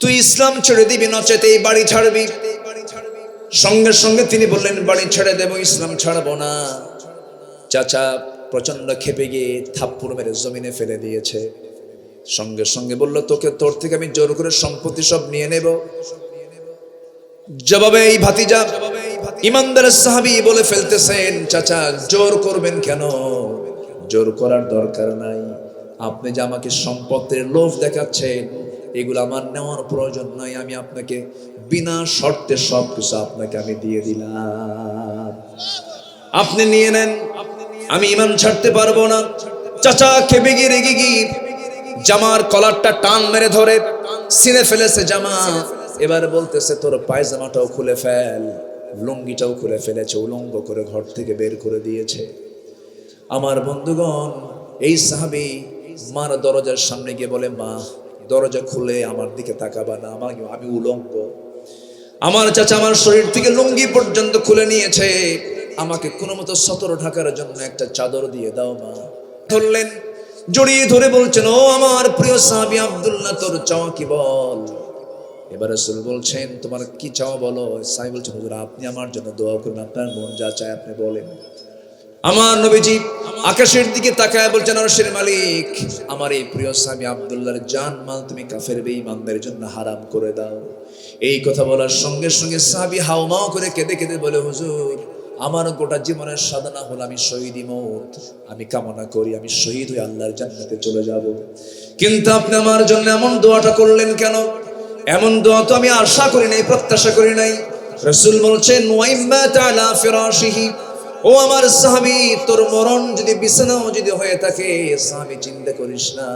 তুই ইসলাম ছেড়ে দিবি, নচেত এই বাড়ি ছাড়বি। সঙ্গে সঙ্গে তিনি বললেন, বাড়ি ছেড়ে দেব, ইসলাম ছাড়বো না। চাচা প্রচন্ড ক্ষেপে গিয়ে থাপ্পড় মেরে জমিনে ফেলে দিয়েছে। সঙ্গে সঙ্গে বলল, তোর থেকে আমি জোর করে সম্পত্তি সব নিয়ে নেব। জবাবে এই ভাতিজা ইমানদার সাহাবী বলে ফেলতেছেন, চাচা জোর করবেন কেন? জোর করার দরকার নাই। আপনি যে আমাকে সম্পত্তির লোভ দেখাচ্ছেন, এগুলো আমার নেওয়ার প্রয়োজন নাই। আমি আপনাকে বিনা শর্তে সবকিছু আপনাকে আমি দিয়ে দিলাম, আপনি নিয়ে নেন, আমি ঈমান ছাড়তে পারবো না। চাচা খেপে গিয়ে রেগে গিয়ে জামার কলারটা টান মেরে ধরে ছিঁড়ে ফেলেছে জামা। এবার বলতেছে, তোর পায়জামাটাও খুলে ফেল, লুঙ্গিটাও খুলে ফেলেছে, উলঙ্গ করে ঘর থেকে বের করে দিয়েছে। আমার বন্ধুগণ, এই সাহাবী মার দরজার সামনে গিয়ে বলে, মা দরজা খুলে আমার দিকে তাকাবা না, আমি উলঙ্গ। আমার চাচা আমার শরীর থেকে লুঙ্গি পর্যন্ত খুলে নিয়েছে, আমাকে কোনো মতো সতর ঢাকার জন্য একটা চাদর দিয়ে দাও মা। ধরলেন, জড়িয়ে ধরে বলছেন, ও আমার প্রিয় সাহাবী আব্দুল্লাহ, তোর চাওয়া কি বল। এবার রাসূল বলছেন, তোমার কি চাওয়া বলো। সাহাবী বলছেন, হুজুর আপনি আমার জন্য দোয়া করুন, আপনার মন যা চায় আপনি বলেন। আমার নবীজি আকাশের দিকে তাকায় বলছেন, আরশের মালিক, আমার এই প্রিয় সাহাবী আব্দুল্লাহর জান মাল তুমি কাফের বেঈমানদের জন্য হারাম করে দাও। এই কথা বলার সঙ্গে সঙ্গে সাহাবী হাউমাউ করে কেঁদে কেঁদে বলে, হুজুর আমার গোটা জীবনের সাধনা হলো আমি শহীদি মওত, আমি কামনা করি আমি শহীদ হয়ে আল্লাহর জান্নাতে চলে যাব। কিন্তু আপনি আমার জন্য এমন দোয়াটা করলেন কেন? এমন দোয়া তো আমি আশা করি নাই, প্রত্যাশা করি নাই। রাসূল বলছেন, ওয়াইম্মা তাআলা ফিরাশিহি, ও আমার সাহাবী, তোর মরণ যদি বিছানাও যদি হয়ে থাকে, সাহাবী চিন্তা করিস না,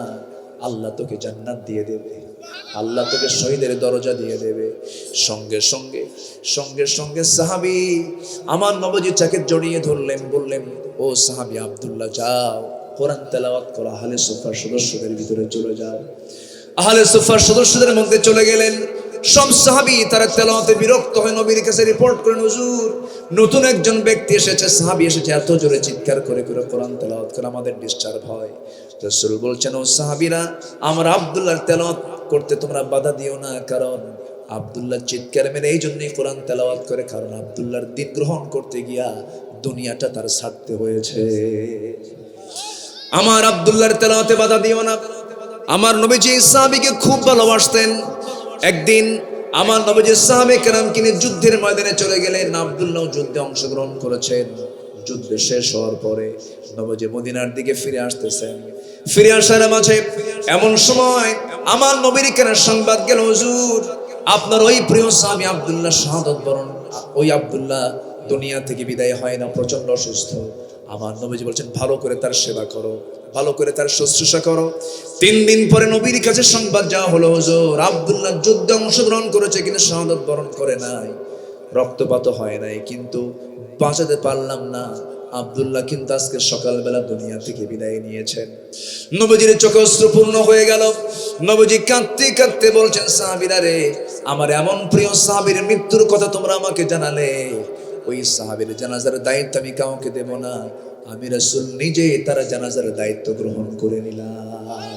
আল্লাহ তোকে জান্নাত দিয়ে দেবে, আল্লাহ তোকে শহীদের দরজা দিয়ে দেবে। সঙ্গে সঙ্গে সঙ্গে সঙ্গে সাহাবী আমার নবীজিকে জড়িয়ে ধরলেন, বললেন, ও সাহাবী আব্দুল্লাহ, যাও কোরআন তেলাওয়াত করো, আহলে সুফার সদস্যদের ভিতরে চলে যাও। আহলে সুফার সদস্যদের মধ্যে চলে গেলেন। সব সাহাবী তারা তেলাওয়াতে বিরক্ত হয়ে নবীর কাছে রিপোর্ট করেন, হুজুর নতুন একজন ব্যক্তি এসেছে, সাহাবী এসেছে, এত জোরে চিৎকার করে করে কোরআন তেলাওয়াত করে আমাদের ডিস্টার্ব হয়। রাসূল বলছেন, ও সাহাবীরা, আমার আব্দুল্লাহর তেলাওয়াত করতে তোমরা বাধা দিও না, কারণ আব্দুল্লাহ চিৎকার মেরে এই জন্যই কোরআন তেলাওয়াত করে, কারণ আব্দুল্লাহর দিন গ্রহণ করতে গিয়া দুনিয়াটা তার ছাড়তে হয়েছে। আমার আব্দুল্লাহর তেলাওয়াতে বাধা দিও না। আমার নবীজি সাহাবীকে খুব ভালোবাসতেন। একদিন আমার নবীজি সাহাবে কেরাম কিনে যুদ্ধের ময়দানে চলে গেলেন। আব্দুল্লাহ যুদ্ধে অংশগ্রহণ করেছেন। যুদ্ধ শেষ হওয়ার পরে নবীজি মদিনার দিকে ফিরে আসতেছেন। ফিরে আসার মাঝে এমন সময় আমার নবীর কেরাম সংবাদ গেল, হুজুর আপনার ওই প্রিয় সাহাবী আব্দুল্লাহ শাহাদাত বরণ, ওই আব্দুল্লাহ দুনিয়া থেকে বিদায় হয় না, প্রচন্ড অসুস্থ। আমার নবীজি বলছেন, ভালো করে তার সেবা করো, ভালো করে তার শুশ্রূষা করো। 3 দিন পরে নবীর কাছে সংবাদ যাওয়া হলো, হুজুর আব্দুল্লাহ যুদ্ধে অংশগ্রহণ করেছে কিন্তু শাহাদাত বরণ করে নাই, রক্তপাত হয় নাই, কিন্তু বাঁচাতে পারলাম না। আব্দুল্লাহ কিন্তু আজকে সকালবেলা দুনিয়া থেকে বিদায় নিয়েছেন। নবীজির চোখে অশ্রুপূর্ণ হয়ে গেল। নবীজি কাঁদতে কাঁদতে বলছেন, সাহাবীরা রে, আমার এমন প্রিয় সাহাবীর মৃত্যুর কথা তোমরা আমাকে জানালে, ওই সাহাবীর জানাজার দায়িত্ব আমি কাউকে দেব না, আমি রাসূল নিজে তার জানাজার দায়িত্ব গ্রহণ করে নিলাম।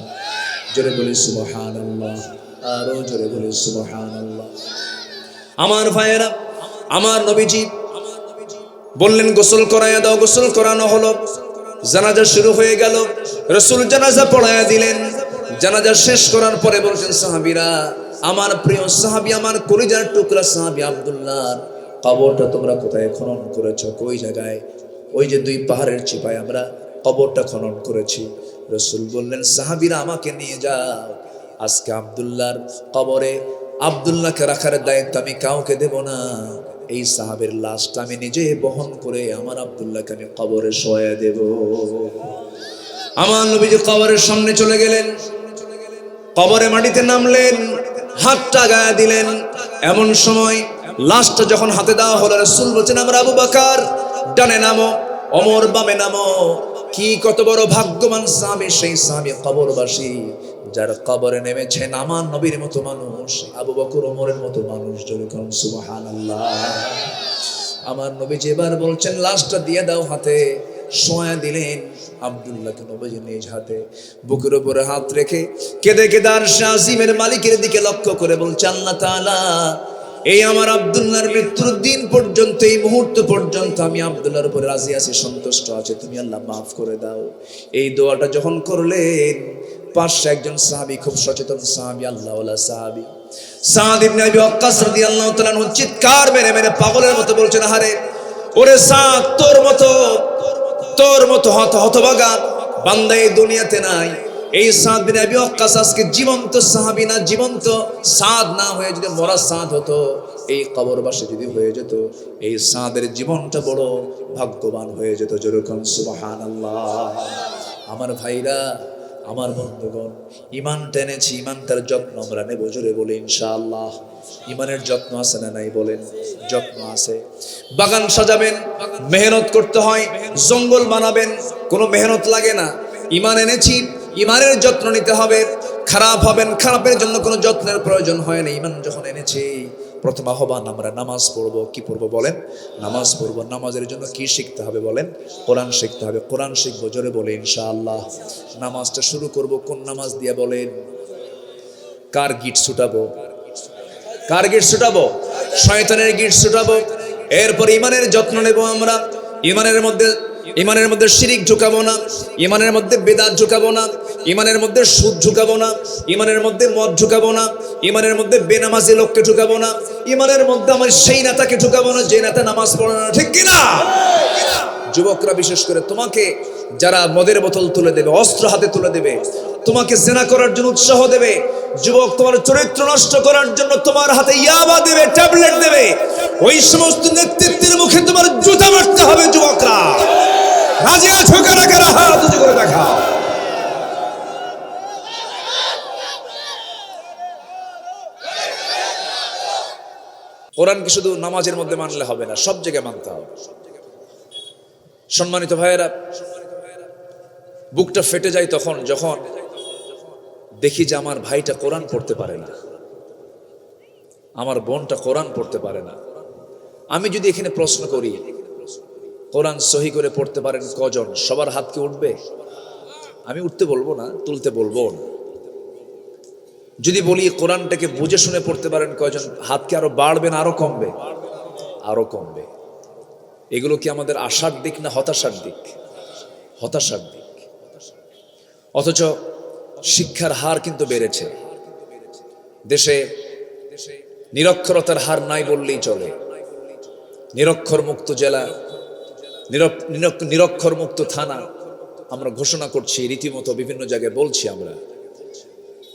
জোরে বলি সুবহানাল্লাহ, আরো জোরে বলি সুবহানাল্লাহ। আমার ভাইয়েরা, আমার নবীজি বললেন, গোসল করায়া দাও। গোসল করানো হলো, জানাজা শুরু হয়ে গেল। রাসূল জানাজা পড়ায়া দিলেন। জানাজা শেষ করার পরে বলছেন, সাহাবীরা, আমার প্রিয় সাহাবী, আমার কলিজার টুকরা সাহাবী আব্দুল্লাহ কবরটা তোমরা কোথায় খনন করেছো? কই জায়গায়? ওই যে 2 পাহাড়ের চিপায় আমরা কবরটা খনন করেছি। রাসূল বললেন, সাহাবীরা আমাকে নিয়ে যাও, আজকে আব্দুল্লাহর কবরে আব্দুল্লাহকে রাখার দায়িত্ব আমি কাউকে দেব না। এই সাহাবের লাশটা আমি নিজে বহন করে আমার আব্দুল্লাহকে আমি কবরে শোয়া দেব। আমার নবীজি কবরের সামনে চলে গেলেন, কবরে মাটিতে নামলেন, হাতটা গায়ে দিলেন। এমন সময় লাশটা যখন হাতে দেওয়া হলো, রাসূল বলছেন, আমরা আবু বকর ডানে নামো, ওমর বামে নামো। কি কত বড় ভাগ্যবান সাহাবী সেই সাহাবী কবরবাসী, যার কবরে নেমেছেন আমার নবীর মতো মানুষ, আবু বকর ওমরের মতো মানুষ। জোরে বলুন সুবহানাল্লাহ। আমার নবী এবার বলছেন, লাশটা দিয়ে দাও হাতে। শোয়া দিলেন আব্দুল্লাহকে নবীজি নিজ হাতে বুকের উপরে হাত রেখে কেঁদে কেঁদে আরশে আজিমের মালিকের দিকে লক্ষ্য করে বলছে, আল্লাহ তাআলা, এই আমার আব্দুল্লাহর মৃত্যুর দিন পর্যন্ত, এই মুহূর্ত পর্যন্ত আমি আব্দুল্লাহর উপরে রাজি আছি, সন্তুষ্ট আছে, তুমি আল্লাহ মাফ করে দাও। এই দোয়াটা যখন করলেন, পাশে একজন সাহাবী, খুব সচেতন সাহাবী, আল্লাহওয়ালা সাহাবী সাদ ইবনে আবি ওয়াক্কাস রাদিয়াল্লাহু তাআলা চিৎকার মেরে মেরে পাগলের মতো বলছেন, আহারে ওরে সাদ, তোর মতো হতভাগা বান্দা এই দুনিয়াতে নাই। এই সাদ বিন আবি ওয়াক্কাস আজকে জীবন্ত সাহাবী না, জীবন্ত সাদ না হয়ে যদি মরা সাদ হতো, এই কবরবাসী যদি হয়ে যেত, এই সাদের জীবনটা বড় ভাগ্যবান হয়ে যেত। যেরকম সুবহানাল্লাহ। আমার ভাইরা, আমার বন্ধুগণ, ইমান টেনেছি, ইমানটার যত্ন আমরা নেব, জোরে বলে ইনশাআল্লাহ। ইমানের যত্ন আছে না নাই বলেন? যত্ন আছে। বাগান সাজাবেন, মেহনত করতে হয়। জঙ্গল বানাবেন, কোনো মেহনত লাগে না। ইমান এনেছি, ইমানের যত্ন নিতে হবে। খারাপ হবেন, খারাপের জন্য কোনো যত্নের প্রয়োজন হয় না। ইমান যখন এনেছি, প্রথম আহ্বান আমরা নামাজ পড়বো। কি পড়বো বলেন? নামাজ পড়বো। নামাজের জন্য কি শিখতে হবে বলেন? কোরআন শিখতে হবে। কোরআন শিখবো, জোরে বলে ইনশাআল্লাহ। নামাজটা শুরু করব কোন নামাজ দিয়ে বলেন? কার গিট ছুটাবো? কার গিট ছুটাবো? শয়তানের গিট ছুটাবো। এরপর ইমানের যত্ন নেব আমরা। ইমানের মধ্যে শিরিক ঢুকাবো না, ইমানের মধ্যে বেদাত ঢুকাবো না, ইমানের মধ্যে সুদ ঢুকাবো না, ইমানের মধ্যে মদ ঢুকাবো না, ইমানের মধ্যে বেনামাজি লোককে ঢুকাবো না, ইমানের মধ্যে আমার সেই নেতাকে ঢুকাবো না যে নেতা নামাজ পড়ে না। ঠিক কিনা? যুবকরা বিশেষ করে, তোমাকে যারা মদের বোতল তুলে দেবে, অস্ত্র হাতে তুলে দেবে, তোমাকে জেনা করার জন্য উৎসাহ দেবে, যুবক তোমার চরিত্র নষ্ট করার জন্য তোমার হাতে ইয়াবা দেবে, ট্যাবলেট দেবে, ওই সমস্ত নেতৃত্বের মুখে তোমার জুতা মারতে হবে। যুবকরা রাজি আছো? কারা কারা হাত উঁচু করে দেখাও। কোরআনকে শুধু নামাজের মধ্যে মানলে হবে না, সব জায়গায় মানতে হবে। সম্মানিত ভাইয়েরা, বুকটা ফেটে যায় তখন যখন দেখি যে আমার ভাইটা কোরআন পড়তে পারে না, আমার বোনটা কোরআন পড়তে পারে না। আমি যদি এখানে প্রশ্ন করি, কোরআন সহি করে পড়তে পারেন কজন? সবার হাত কি উঠবে? আমি উঠতে বলবো না, তুলতে বলবো না। যদি বলি কোরআনটাকে বুঝে শুনে পড়তে পারেন কয়জন? হাত কি আরো বাড়বে না আরো কমবে? আরো কমবে। এগুলো কি আমাদের আশার দিক না হতাশার দিক? হতাশার দিক। অথচ শিক্ষার হার কিন্তু বেড়েছে দেশে। নিরক্ষরতার হার নাই বললেই চলে। নিরক্ষর মুক্ত জেলা, নিরক্ষর মুক্ত থানা আমরা ঘোষণা করছি, রীতিমতো বিভিন্ন জায়গায় বলছি আমরা।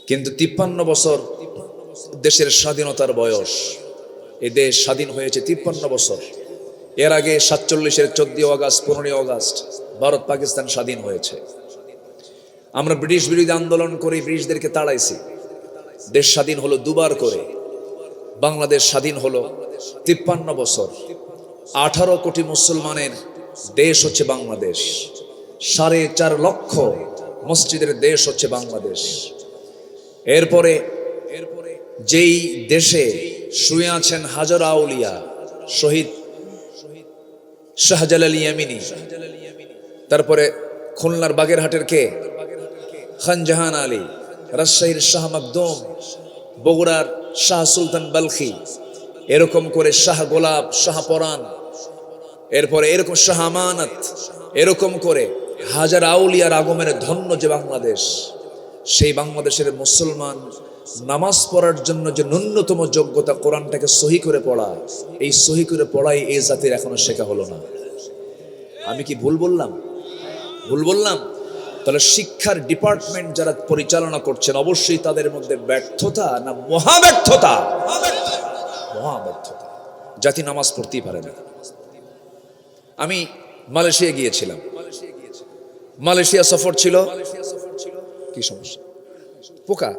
কিন্তু 53 বছর দেশের স্বাধীনতার বয়স, এ দেশ স্বাধীন হয়েছে 53 বছর। এর আগে 47-এর 14 আগস্ট, 15 আগস্ট ভারত পাকিস্তান স্বাধীন হয়েছে। আমরা ব্রিটিশ বিরোধী আন্দোলন করে ব্রিটিশদেরকে তাড়াইছি। দেশ স্বাধীন হলো দুবার করে। বাংলাদেশ স্বাধীন হলো 53 বছর। 18 কোটি মুসলমানের দেশ হচ্ছে বাংলাদেশ। 4.5 লক্ষ মসজিদের দেশ হচ্ছে বাংলাদেশ। এরপরে যেই দেশে শুয়ে আছেন হাজার আউলিয়া, শহীদ শাহজালাল ইয়ামিনী, তারপরে খুলনার বাগেরহাটের কে? খান জাহান আলী, রাজশাহীর শাহ মাকদুম, বগুড়ার শাহ সুলতান বালখি, এরকম করে শাহ গোলাপ, শাহ পরান, এরপরে এরকম শাহ আমানত, এরকম করে হাজার আউলিয়ার আগমনের ধন্য যে বাংলাদেশ, সেই বাংলাদেশের মুসলমান নামাজ পড়ার জন্য যে ন্যূনতম যোগ্যতা কোরআনটাকে সহি করে পড়া, এই সহি করে পড়াই এই জাতির এখনো শেখা হলো না। আমি কি ভুল বললাম? ভুল বললাম? তাহলে শিক্ষার ডিপার্টমেন্ট যারা পরিচালনা করছেন, অবশ্যই তাদের মধ্যে ব্যর্থতা না মহাব্যর্থতা? মহাব্যর্থতা। জাতি নামাজ পড়তেই পারে না। আমি মালয়েশিয়া গিয়েছিলাম। মালয়েশিয়া সফর ছিল। কি সমস্যা? পোকা?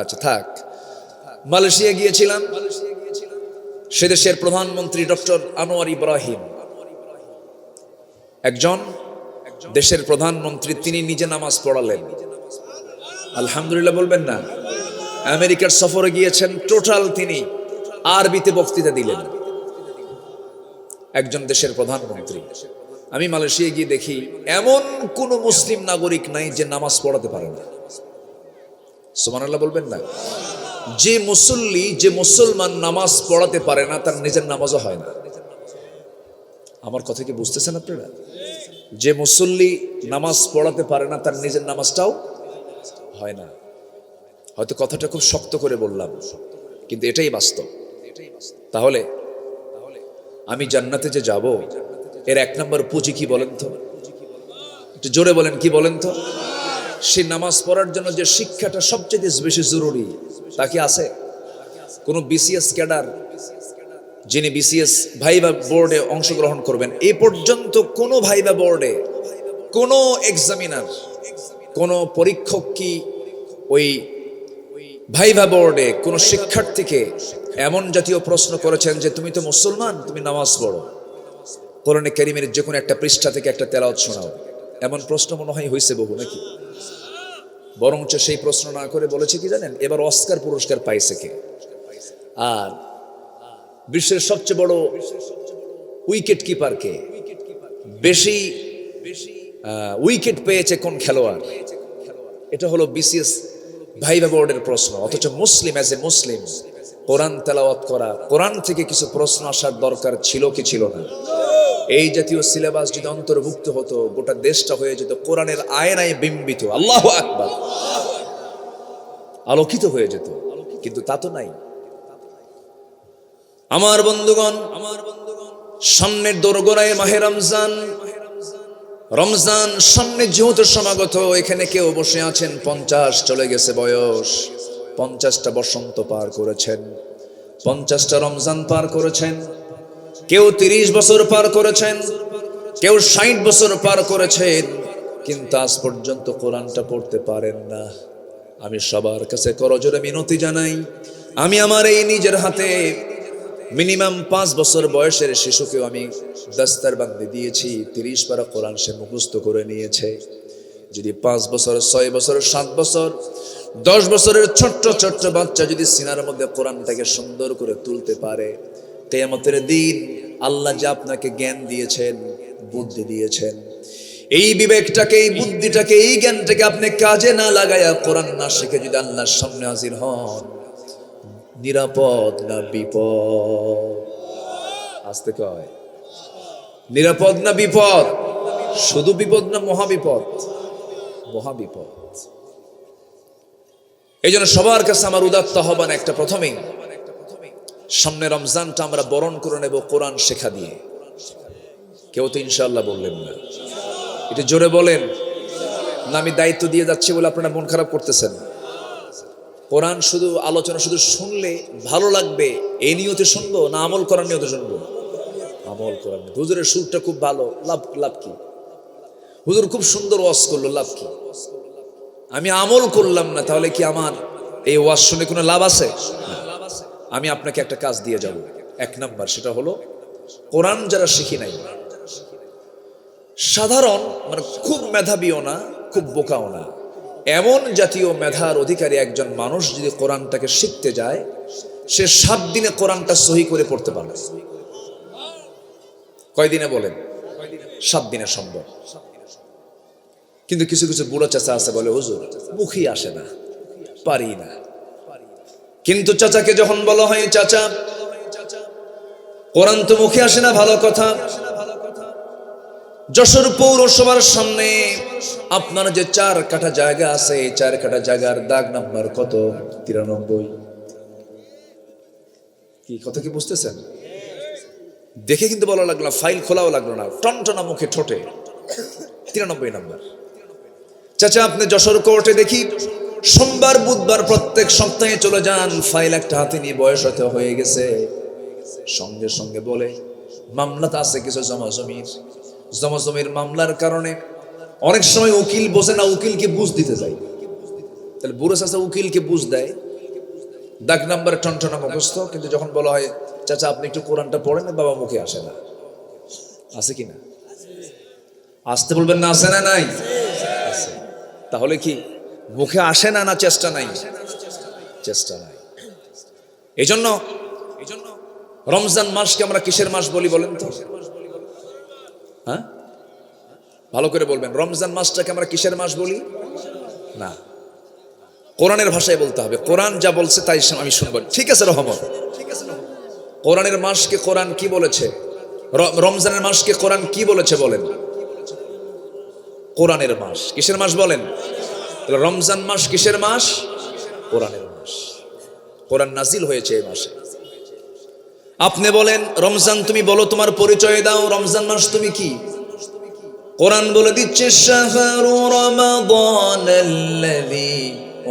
আচ্ছা থাক। মালয়েশিয়া গিয়েছিলাম। সে দেশের প্রধানমন্ত্রী ডক্টর আনোয়ার ইব্রাহিম, একজন দেশের প্রধানমন্ত্রী, তিনি নিজে নামাজ পড়ালেন। আলহামদুলিল্লাহ বলবেন না? আমেরিকার সফরে গিয়েছেন, টোটাল তিনি আরবিতে বক্তৃতা দিলেন। একজন দেশের প্রধানমন্ত্রী আমি মালয়েশিয়ায় গিয়ে দেখি এমন কোন মুসলিম নাগরিক নাই যে নামাজ পড়াতে পারে না। সুবহানাল্লাহ বলবেন না? যে মুসল্লি, যে মুসলমান নামাজ পড়াতে পারে না তার নিজের নামাজও হয় না। আমার কথা কি বুঝতেছেন আপনারা? যে মুসল্লি নামাজ পড়াতে পারে না তার নিজের নামাজটাও হয় না। হয়তো কথাটা খুব শক্ত করে বললাম, কিন্তু এটাই বাস্তব। তাহলে আমি জান্নাতে যে যাব এর এক নম্বর পুঁজি কি বলেন তো? একটু জোরে বলেন, কি বলেন তো? সে নামাজ পড়ার জন্য যে শিক্ষাটা সবচেয়ে বেশি জরুরি তা কি আছে? কোন বিসিএস ক্যাডার যিনি বিসিএস ভাইভা বোর্ডে অংশগ্রহণ করবেন, এই পর্যন্ত কোন ভাইভা বোর্ডে কোন এক্সামিনার, কোন পরীক্ষক কি ওই ভাইভা বোর্ডে কোন শিক্ষার্থীকে এমন জাতীয় প্রশ্ন করেছেন যে তুমি তো মুসলমান, তুমি নামাজ পড়ো, কোরআনে কারীমের যে কোনো একটা পৃষ্ঠা থেকে একটা তেলাওয়াত শোনাও, এমন প্রশ্ন মনে হয় হয়েছে বহু নাকি? বরঞ্চ সেই প্রশ্ন না করে বলেছে কি জানেন, এবার অস্কার পুরস্কার পাইছে কে, আর বিশ্বের সবচেয়ে বড় উইকেট কিপার কে, বেশি উইকেট পেয়েছে কোন খেলোয়াড়। এটা হলো বিসিএস ভাইভা বোর্ডের প্রশ্ন। অথচ মুসলিম, অ্যাজ এ মুসলিম, কোরআন তেলাওয়াত করা, কোরআন থেকে কিছু প্রশ্ন আসার দরকার ছিল কি ছিল না? এই জাতীয় সিলেবাস যদি অন্তর্ভুক্ত হতো, গোটা দেশটা হয়ে যেত কোরআনের আয়নায় বিম্বিত, আল্লাহু আকবার, আলোকিত হয়ে যেত। কিন্তু তা তো নাই। আমার বন্ধুগণ, সামনের দোরগোড়ায় মাহে রমজান, রমজান সামনে যেহেতু সমাগত, এখানে কেউ বসে আছেন 50 চলে গেছে বয়স, 50টা বসন্ত পার করেছেন, 50টা রমজান পার করেছেন, কেউ 30 বছর পার করেছেন, কেউ 60 বছর পার করেছেন, কিন্তু আজ পর্যন্ত কোরআনটা পড়তে পারেন না। আমি সবার কাছে করজোড়ে মিনতি জানাই, আমি আমার এই নিজের হাতে মিনিমাম 5 বছর বয়সের শিশুকেও আমি দস্তার বান্ধে দিয়েছি, 30 পারা কোরআন সে মুখস্থ করে নিয়েছে। যদি 5 বছর, 6 বছর, 7 বছর, 10 বছরের ছোট্ট ছোট্ট বাচ্চা যদি সিনার মধ্যে কোরআনটাকে সুন্দর করে তুলতে পারে, কিয়ামতের দিন আল্লাহ যে আপনাকে জ্ঞান দিয়েছেন, বুদ্ধি দিয়েছেন, এই বিবেকটাকে, এই বুদ্ধিটাকে, এই জ্ঞানটাকে আপনি কাজে না লাগায়া, কোরআন না শিখে যদি আল্লাহর সামনে হাজির হন, নিরাপদ না বিপদ? আসতে কয় নিরাপদ না বিপদ? শুধু বিপদ না মহাবিপদ? মহাবিপদ। এই জন্য সবার কাছে আমার উদাত্ত আহ্বান একটা, প্রথমেই সামনে রমজানটা আমরা বরণ করে নেব কোরআন শেখা দিয়ে। কেউ তো ইনশাআল্লাহ বললেন না, এটা জোরে বলেন না। আমি দায়িত্ব দিয়ে যাচ্ছি বলে আপনারা মন খারাপ করতেছেন? কোরআন শুধু আলোচনা, শুধু শুনলে ভালো লাগবে এই নিয়তে শুনবো, না আমল করার নিয়তে শুনবো? আমল করার নিয়তে। হুজুরের সুরটা খুব ভালো, লাভ কি? হুজুর খুব সুন্দর ওয়াজ করলো, লাভ কি? আমি আমল করলাম না, তাহলে কি আমার এই ওয়াজ শুনে কোনো লাভ আছে? আমি আপনাকে একটা কাজ দিয়ে যাব। 1 নাম্বার, সেটা হলো কোরআন যারা শিখি নাই, সাধারণ মানে খুব মেধাবীও না, খুব বোকাও না, এমন জাতীয় মেধার অধিকারী একজন মানুষ যদি কোরআনটাকে শিখতে যায়, সে 7 দিনে কোরআনটা সহি করে পড়তে পারবে। কয় দিনে বলেন? 7 দিনে সম্ভব। কিন্তু কিছু কিছু বুড়ো চাচা আছে, বলে হুজুর মুখই আসে না, পারি না। কিন্তু চাচাকে যখন বলা হয়, চাচা কোরআন তো মুখে আসে না, ভালো কথা, যশোর পৌরসভার সামনে আপনার যে 4 কাঠা জায়গা আছে, এই 4 কাঠা জায়গার দাগ নাম্বার কত? 93। কি কথা কি বুঝতেছেন? দেখে কিন্তু বলা লাগলো না, ফাইল খোলাও লাগলো না, টনটনা মুখে ঠোঁটে 93 নাম্বার। চাচা আপনি যশোর কোর্টে দেখি সোমবার বুধবার প্রত্যেক সপ্তাহে চলে যান, ফাইল একটা হাতে নিয়ে, বয়স হতে হয়ে গেছে, সঙ্গে সঙ্গে বলে মামলাতে আছে কিছু জমাজমির মামলার কারণে অনেক সময় উকিল বসে না, উকিলকে বুঝ দিতে যায়। তাহলে বুড়ো চাচা উকিলকে বুঝ দেয়, দাগ নাম্বার টনটনা মুখস্থ, কিন্তু যখন বলা হয় চাচা আপনি একটু কোরআনটা পড়েন, বাবা মুখে আসে না। আছে কি না? আসতে বলবেন না, আছে না নাই? তাহলে কি মুখে আসে না, না চেষ্টা নাই? চেষ্টা নাই। এই জন্য রমজান মাসকে আমরা কিসের মাস বলি বলেন তো? হ্যাঁ, ভালো করে বলবেন, রমজান মাসটাকে আমরা কিসের মাস বলি? না, কোরআনের ভাষায় বলতে হবে। কোরআন যা বলছে তাই আমি শুনবো। ঠিক আছে রহমত, কোরআনের মাসকে কোরআন কি বলেছে? রমজানের মাসকে কোরআন কি বলেছে বলেন? কোরআনের মাস। কিসের মাস বলেন? রমজান মাস কিসের মাস? কোরআনের মাস। কোরআন নাজিল হয়েছে এই মাসে। আপনি বলেন রমজান, তুমি বলো, তোমার পরিচয় দাও, রমজান মাস তুমি কি? কোরআন বলে দিচ্ছে শাহরু রমাদানাল্লাযী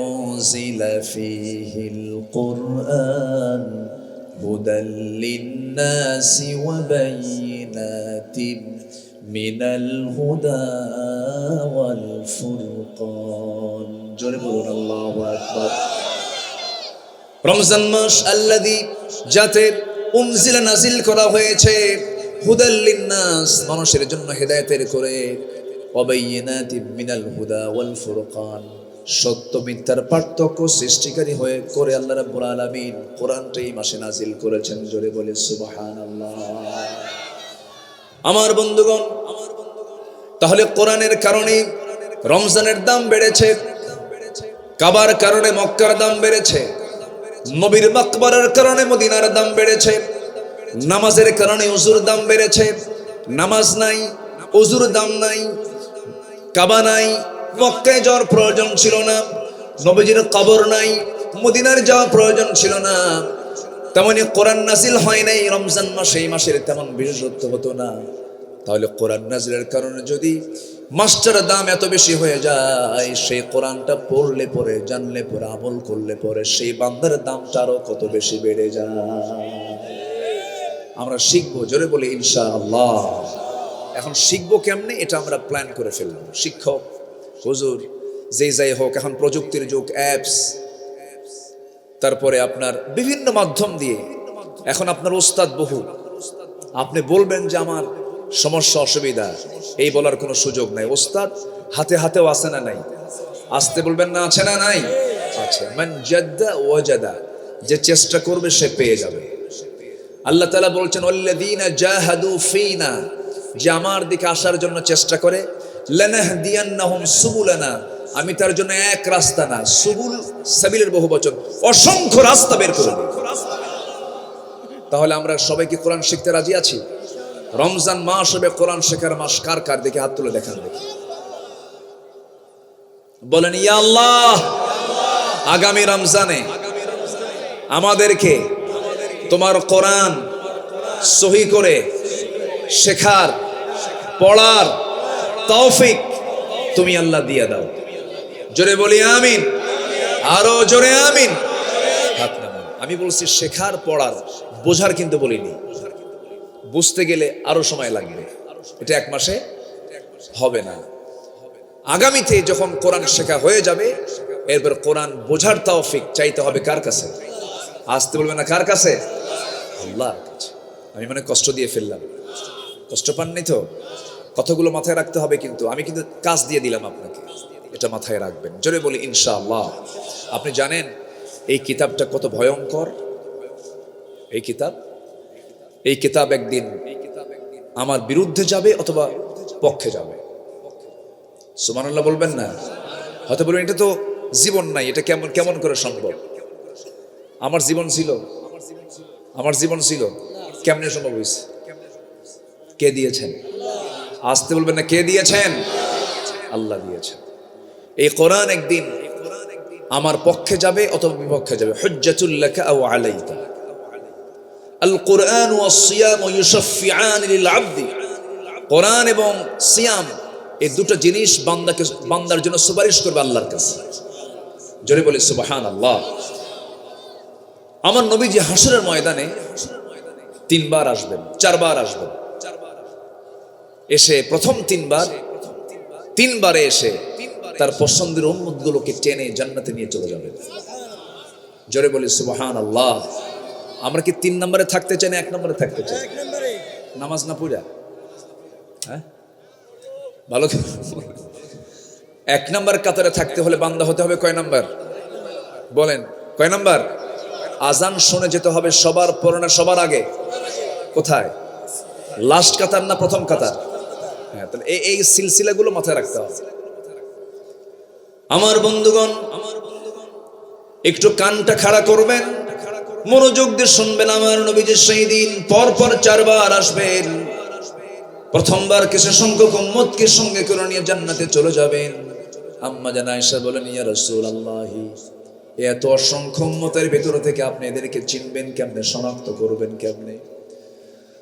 উনজিলা ফীহিল কুরআন হুদাল লিন-নাসি ওয়া বায়িনাতিন মিনাল হুদা ওয়াল ফুরকান। জোরে বলুন আল্লাহু আকবার। রমজান মাস আল্লাযী, যাতে উনজিলা নাজিল করা হয়েছে, হুদাল লিন-নাস, মানুষের জন্য হেদায়েতের করে, ওয়া বায়িনাতিন মিনাল হুদা ওয়াল ফুরকান, সত্য মিথ্যার পার্থক্য সৃষ্টিকারী হয়ে করে আল্লাহ রাব্বুল আলামিন কোরআনটা এই মাসে নাজিল করেছেন। জোরে বলে সুবহানাল্লাহ। আমার বন্ধুগণ, তাহলে কোরআনের কারণে রমজানের দাম বেড়েছে, কাবার কারণে মক্কার দাম বেড়েছে, নবীর মাকবারার কারণে মদিনার দাম বেড়েছে, নামাজের কারণে ওযুর দাম বেড়েছে। নামাজ নাই, ওযুর দাম নাই, কাবা নাই, মক্কায় যাওয়ার প্রয়োজন ছিল না, নবীজির কবর নাই, মদিনার যাওয়ার প্রয়োজন ছিল না। তেমনি কোরআন নাজিল হয় নাই রমজান মাসে, এই মাসের তেমন বিশেষত্ব হতো না। তাহলে কোরআন নাজিলের কারণে যদি মাসটার দাম এত বেশি হয়ে যায়, সেই কোরআনটা পড়লে পরে, জানলে পরে, আমল করলে পরে সেই বান্দার দামটা আরো কত বেশি বেড়ে যায়। আমরা শিখবো, জোরে বলি ইনশাআল্লাহ। এখন শিখবো কেমনে, এটা আমরা প্ল্যান করে ফেলবো। শিক্ষক, হুজুর, যেই যাই হোক, এখন প্রযুক্তির যুগ, অ্যাপস, তারপরে আপনার বিভিন্ন মাধ্যম দিয়ে এখন আপনার ওস্তাদ বহু। আপনি বলবেন যে আমার সমস্যা অসুবিধা, এই বলার কোনো সুযোগ নাই। ওস্তাদ হাতে হাতেও আছে না নাই? আসতে বলবেন না, আছে না নাই? আছে। মান জাদ্দা ওয়াজাদা, যে চেষ্টা করবে সে পেয়ে যাবে। আল্লাহ তাআলা বলছেন ওয়াল্লাযীনা জাহাদু ফীনা, যে আমার দিকে আসার জন্য চেষ্টা করে, লানাহদিয়ান্নাহুম সুবুলানা, আমি তার জন্য এক রাস্তা না, সুবুল সাবিলের বহুবচন, অসংখ্য রাস্তা বের করে দেব। তাহলে আমরা সবাই কি কোরআন শিখতে রাজি আছি? রমজান মাস হবে কোরআন শেখার মাস। কার কার দিকে হাত তুলে দেখান দেখি, বলেন ইয়া আল্লাহ, আগামী রমজানে আমাদেরকে তোমার কোরআন সহি করে শেখার, পড়ার তৌফিক তুমি আল্লাহ দিয়ে দাও। জোরে বলি আমিন, আরো জোরে আমিন। হাত নামান। আমি বলছি শেখার, পড়ার, বোঝার কিন্তু বলিনি। বুঝতে গেলে আরো সময় লাগবে, এটা এক মাসে হবে না। আগামীতে যখন কোরআন শেখা হয়ে যাবে, এরপর কোরআন বোঝার তৌফিক চাইতে হবে কার কাছে? আসতে বলবে না, কার কাছে? আল্লাহর কাছে। আমি মানে কষ্ট দিয়ে ফেললাম, কষ্ট পাননি তো? কথাগুলো মাথায় রাখতে হবে, কিন্তু আমি কিন্তু কাজ দিয়ে দিলাম আপনাকে, এটা মাথায় রাখবেন। জোরে বলি ইনশাআল্লাহ। আপনি জানেন এই কিতাবটা কত ভয়ঙ্কর? এই কিতাব একদিন আমার বিরুদ্ধে যাবে অথবা পক্ষে যাবে। সুবহানাল্লাহ বলবেন না? হয়তো বলবেন এটা তো জীবন নাই, এটা কেমন কেমন করে সম্ভব? আমার জীবন ছিল, কেমনে সম্ভব হয়েছে? কে দিয়েছেন? আসতে বলবেন না, কে দিয়েছেন? আল্লাহ দিয়েছেন। এই কোরআন একদিন আমার পক্ষে যাবে অথবা বিপক্ষে যাবে। হুজ্জাতুল লাকা আও আলাইকা। আল কোরআন ওয়াস সিয়াম ইউশাফিআন লিল আবদি। কোরআন এবং সিয়াম, এই দুটো জিনিস বান্দার জন্য সুপারিশ করবে আল্লাহর কাছে। জোরে বলি সুবহানাল্লাহ। আমার নবীজি হাসরের ময়দানে 3 বার আসবেন, 4 বার আসবেন। এসে প্রথম 3 বারে এসে তার পছন্দের উম্মতগুলোকে টেনে জান্নাতে নিয়ে চলে যাবেন। জোরে বলি সুবহানাল্লাহ। আমরা কি 3 নম্বরে থাকতে চাই না 1 নম্বরে থাকতে চাই? নামাজ না পড়া, হ্যাঁ ভালো। 1 নম্বর কাতারে থাকতে হলে বান্দা হতে হবে কয় নাম্বার? বলেন কয় নাম্বার? আজান শুনে যেতে হবে সবার পরে না সবার আগে? কোথায়? লাস্ট কাতার না প্রথম কাতার? হ্যাঁ, তাহলে এই সিলসিলাগুলো মাথায় রাখতে হবে। আমার বন্ধুগণ, একটু কানটা খাড়া করবেন, মনোযোগ দিয়ে শুনবেন। আমার নবীজি সেই দিন পর পর 4 বার আসবেন। প্রথমবার কিছু সংখ্যক উম্মতকে সঙ্গে করে নিয়ে জান্নাতে চলে যাবেন। আম্মা জান আয়েশা বলেন, ইয়া রাসূলুল্লাহ, এত অসংখ্য উম্মতের ভেতর থেকে আপনি এদেরকে চিনবেন কেমনে, শনাক্ত করবেন কেমনে?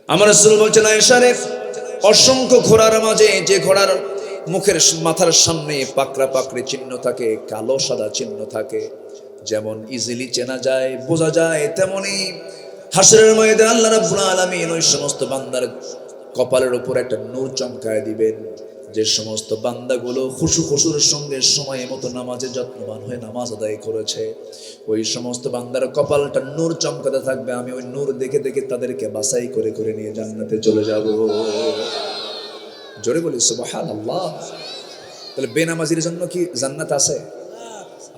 আমার রাসূল বলছেন, আয়েশা রে, অসংখ্য ঘোড়ার মাঝে যে ঘোড়ার মুখের মাথার সামনে পাকড়া পাকড়ি চিহ্ন থাকে, কালো সাদা চিহ্ন থাকে, যেমন ইজিলি চেনা যায়, বোঝা যায়, তেমনি হাসরের ময়দানে আল্লাহ রাব্বুল আলামিন ওই সমস্ত বান্দার কপালের উপর একটা নূর চমকায় দিবেন। যে সমস্ত বান্দাগুলো খুশুর সঙ্গে সময় মতো নামাজে যত্নবান হয়ে নামাজ আদায় করেছে, ওই সমস্ত বান্দার কপালটা নূর চমকাতে থাকবে। আমি ওই নূর দেখে দেখে তাদেরকে বাছাই করে করে নিয়ে জান্নাতে চলে যাব। জোরে বলি সুবহানাল্লাহ। তাহলে বেনামাজির জন্য কি জান্নাত আছে?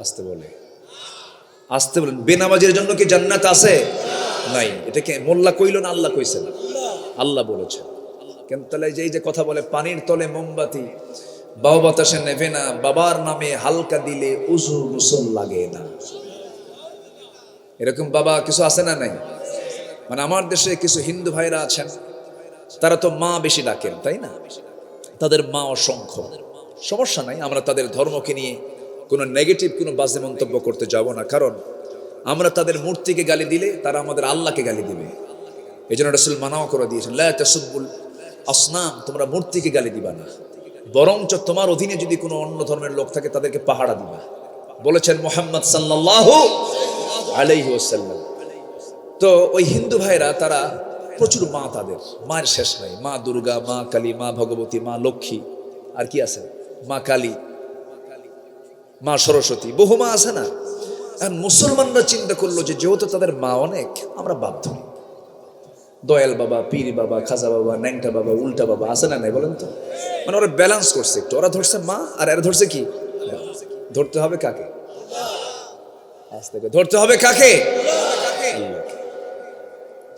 আসতে বলে, আসতে বলেন। বেনামাজির জন্য কি জান্নাত আছে? নাই। এটাকে মোল্লা কইল না, আল্লাহ কইছেন? আল্লাহ বলেছেন। কেন? তাহলে এই যে কথা বলে, পানির তলে মোমবাতি, বাবা বাতাসে নেভে না, বাবার নামে হালকা দিলে উজু গোসল লাগে না। এরকম বাবা কিছু আছে না? নাই। মানে আমার দেশে কিছু হিন্দু ভাইরা আছেন, তারা তো মা বেশি ডাকেন, তাই না? তাদের মা অসংখ্য, সমস্যা নাই। আমরা তাদের ধর্মকে নিয়ে কোনো নেগেটিভ কোনো বাজে মন্তব্য করতে যাব না, কারণ আমরা তাদের মূর্তিকে গালি দিলে তারা আমাদের আল্লাহকে গালি দিবে। এই জন্য রাসূল মানাও করে দিয়েছেন, লা তাসুব্বুল আসনাম, তোমরা মূর্তিকে গালি দিবা না, বরঞ্চ তোমার অধীনে যদি কোনো অন্য ধর্মের লোক থাকে তাদেরকে পাহারা দিবা, বলেছেন মুহাম্মদ সাল্লাল্লাহু আলাইহি ওয়াসাল্লাম। তো ওই হিন্দু ভাইরা তারা প্রচুর মা, তাদের মায়ের শেষ নাই। মা দুর্গা, মা কালী, মা ভগবতী, মা লক্ষ্মী, আর কি আছে, মা কালী, মা সরস্বতী, বহু মা আছে না? এখন মুসলমানরা চিন্তা করলো যে যেহেতু তাদের মা অনেক, আমরা বাধ্য দয়াল বাবা, পীর বাবা, খাজা বাবা, ন্যাংটা বাবা, উল্টা বাবা আছে না? নাই বলেন তো? মানে ওরা ব্যালেন্স করছে একটু। ওরা ধরছে মা, আর এরা ধরছে কি? ধরতে হবে কাকে? আস্তে করে ধরতে হবে কাকে?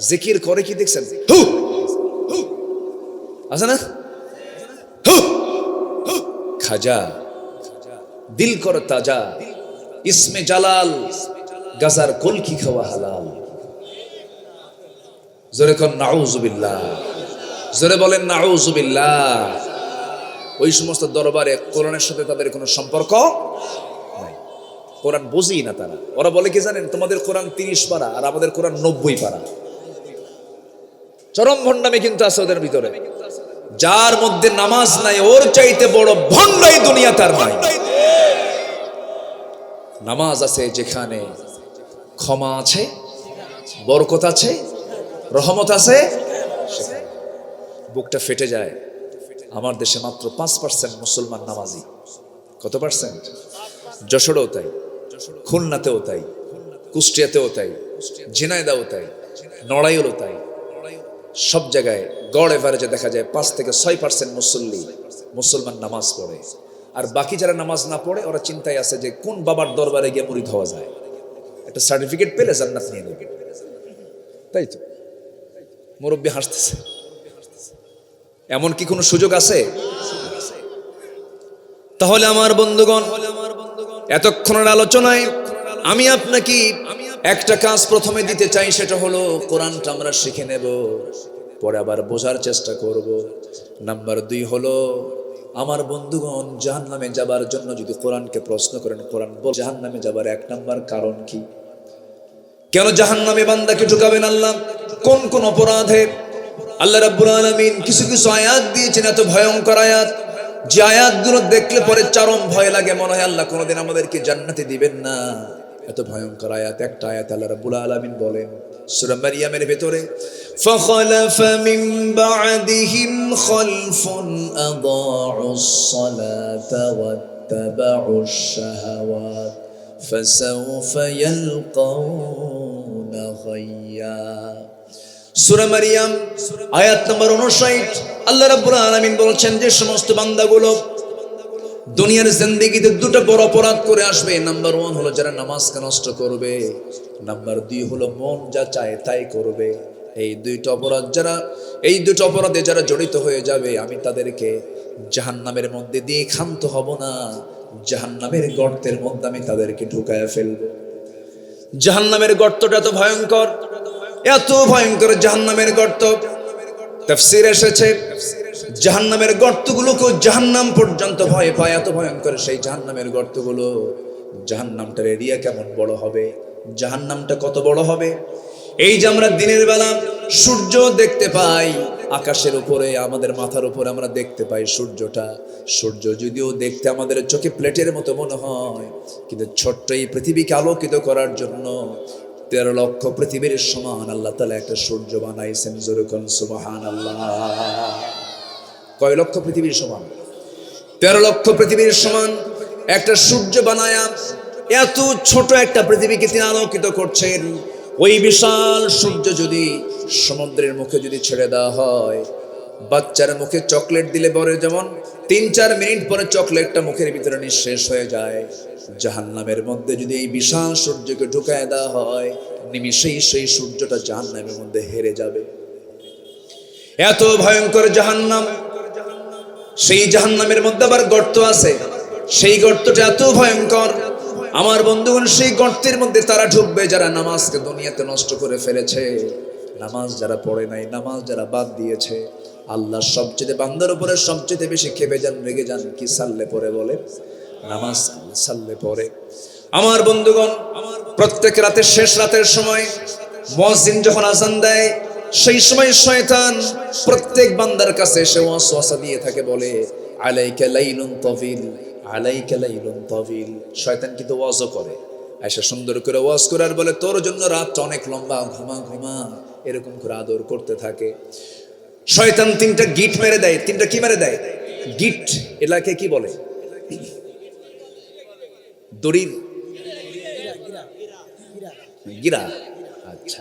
জিকির করে কি দেখছেন? হু হু আছে না? হু হু খাজা, দিল কর তাজা, ইসমে জালাল, গাজার কলকি খাওয়া হালাল। জোরে কর নাউজুবিল্লাহ, জোরে বলেন নাউজুবিল্লাহ। ওই সমস্ত দরবারে কোরআনের সাথে তাদের কোনো সম্পর্ক নাই, কোরআন বুঝি না তারা। ওরা বলে কি জানেন, তোমাদের কোরআন 30 পারা আর আমাদের কোরআন 90 পারা। চরম ভণ্ডামি কিন্তু আছে ওদের ভিতরে। যার মধ্যে নামাজ নাই, ওর চাইতে বড় ভণ্ডাই দুনিয়া তার নাই। নামাজ আছে যেখানে ক্ষমা আছে, বরকত আছে, রহমত আছে, বুকটা ফেটে যায়। আমার দেশে মাত্র 5% মুসলমান নামাজি। কত পার্সেন্ট? যশোরেও তাই, খুলনাতেও তাই, কুষ্টিয়াতেও তাই, ঝিনাইদহেও তাই, নড়াইলেও তাই। সব জায়গায় গড় এভারেজে দেখা যায় 5 থেকে 6% মুসলমান নামাজ পড়ে। আর বাকি যারা নামাজ না পড়ে ওরা চিন্তায় আছে যে কোন বাবার দরবারে গিয়ে মুরিদ হওয়া যায়, একটা সার্টিফিকেট পেলে জান্নাত নিয়ে নেবে। তাই তো মুরব্বী হাসতেছে। এমন কি কোনো সুযোগ আছে? তাহলে আমার বন্ধুগণ, এতক্ষণের আলোচনায় আমি আপনাকে একটা কাজ প্রথমে দিতে চাই, সেটা হলো কোরআনটা আমরা শিখে নেব, পরে আবার বোঝার চেষ্টা করব। নাম্বার 2 হলো, আমার বন্ধুগণ, জাহান্নামে যাবার জন্য যদি কোরআনকে প্রশ্ন করেন, কোরআন বল জাহান্নামে যাবার 1 নাম্বার কারণ কি? কেন জাহান্নামে বান্দাকে ঢুকাবেন আল্লাহ? কোন কোন অপরাধে? আল্লাহ রাব্বুল আলামিন কিছু কিছু আয়াত দিয়েছেন, এত ভয়ঙ্কর আয়াত, যে আয়াতগুলো দেখলে পরে চরম ভয় লাগে, মনে হয় আল্লাহ কোনোদিন আমাদেরকে জান্নাতে দিবেন না। এত ভয়ঙ্কর আয়াত। একটা আয়াত আল্লাহ রাব্বুল আলামিন বলেন সূরা মারইয়ামের ভেতরে, ফাখালাফা মিন বা'দিহিম খালফুন আদাউস সালাতা ওয়াত্তাবাউশ শাহাওয়াত ফাসাউফা ইয়ালকাউনা গায়্যা। সূরা মারইয়াম আয়াত নম্বর 59। আল্লাহ রাব্বুল আলামিন বলেছেন যে সমস্ত বান্দাগুলো দুনিয়ার জিন্দেগিতে 2টা বড় অপরাধ করে আসবে। নাম্বার 1 হলো যারা নামাজকে নষ্ট করবে, নাম্বার 2 হলো মন যা চায় তাই করবে। এই দুটো অপরাধে যারা জড়িত হয়ে যাবে, আমি তাদেরকে জাহান্নামের মধ্যে দিয়ে ক্ষান্ত হব না, জাহান্নামের গর্তের মধ্যে আমি তাদেরকে ঢুকায় ফেলবো। জাহান্নামের গর্তটা এত ভয়ঙ্কর জাহান্নামের গর্ত। তাফসীর এসেছে জাহান্নামের গর্তগুলোকে জাহান্নাম পর্যন্ত ভয় পায়, এত ভয়ঙ্কর সেই জাহান্নামের গর্তগুলো। জাহান্নামটার এরিয়া কেমন বড় হবে, জাহান্নামটা কত বড় হবে। এই যে আমরা দিনের বেলা সূর্য দেখতে পাই আকাশের উপরে, আমাদের মাথার উপরে আমরা দেখতে পাই সূর্য যদিও দেখতে আমাদের চোখে প্লেটের মতো মনে হয়, কিন্তু ছোট্ট এই পৃথিবীকে আলোকিত করার জন্য 13 লক্ষ পৃথিবীর সমান আল্লাহ তাআলা একটা সূর্য বানাইছেন। জোরে কোন সুবহানাল্লাহ। কয় লক্ষ পৃথিবীর সমান? 13 লক্ষ পৃথিবীর সমান একটা সূর্য বানায়া এত ছোট একটা পৃথিবীকে তিনি আলোকিত করছেন। ওই বিশাল সূর্য যদি সমুদ্রের মুখে যদি ছেড়ে দেওয়া হয়, বাচ্চার মুখে চকলেট দিলে পরে যেমন 3-4 মিনিট পরে চকলেটটা মুখের ভিতরে নিঃশেষ হয়ে যায়, জাহান্নামের মধ্যে যদি এই বিশাল সূর্যকে ঢুকায় দেওয়া হয়, নিমিষেই সেই সূর্যটা জাহান্নামের মধ্যে হেরে যাবে। এত ভয়ঙ্কর জাহান্নাম। সেই জাহান্নামের মধ্যে আবার গর্ত আছে, সেই গর্তটা এত ভয়ঙ্কর। আমার বন্ধুগণ, সেই গর্তের মধ্যে তারা ঢুকবে যারা নামাজকে দুনিয়াতে নষ্ট করে ফেলেছে, নামাজ যারা পড়ে নাই, নামাজ যারা বাদ দিয়েছে। আল্লাহ সবচেয়ে বান্দার উপরে সবচেয়ে বেশি খেপে যান, রেগে যান কি? সাল্লে পড়ে বলে, নামাজ সাল্লে পড়ে। আমার বন্ধুগণ, প্রত্যেক রাতের শেষ রাতের সময় মুয়াজ্জিন যখন আযান দেয়, সেই সময় শয়তান প্রত্যেক বান্দার কাছে এসে ওয়াসওয়াসা দিয়ে থাকে, বলে আলাইকা লাইলুন তাবিল, আলাইকা লাইলুন তাবিল। শয়তান কিন্তু ওয়াজও করে, আয়েশা সুন্দর করে ওয়াজ করে আর বলে, তোর জন্য রাতটা অনেক লম্বা, ঘুমা, এরকম করে আদর করতে থাকে। শয়তান 3টা গিট মেরে দেয়। 3টা কি মেরে দেয়? গিট। এটাকে কি বলে? দড়ির গিরা। আচ্ছা,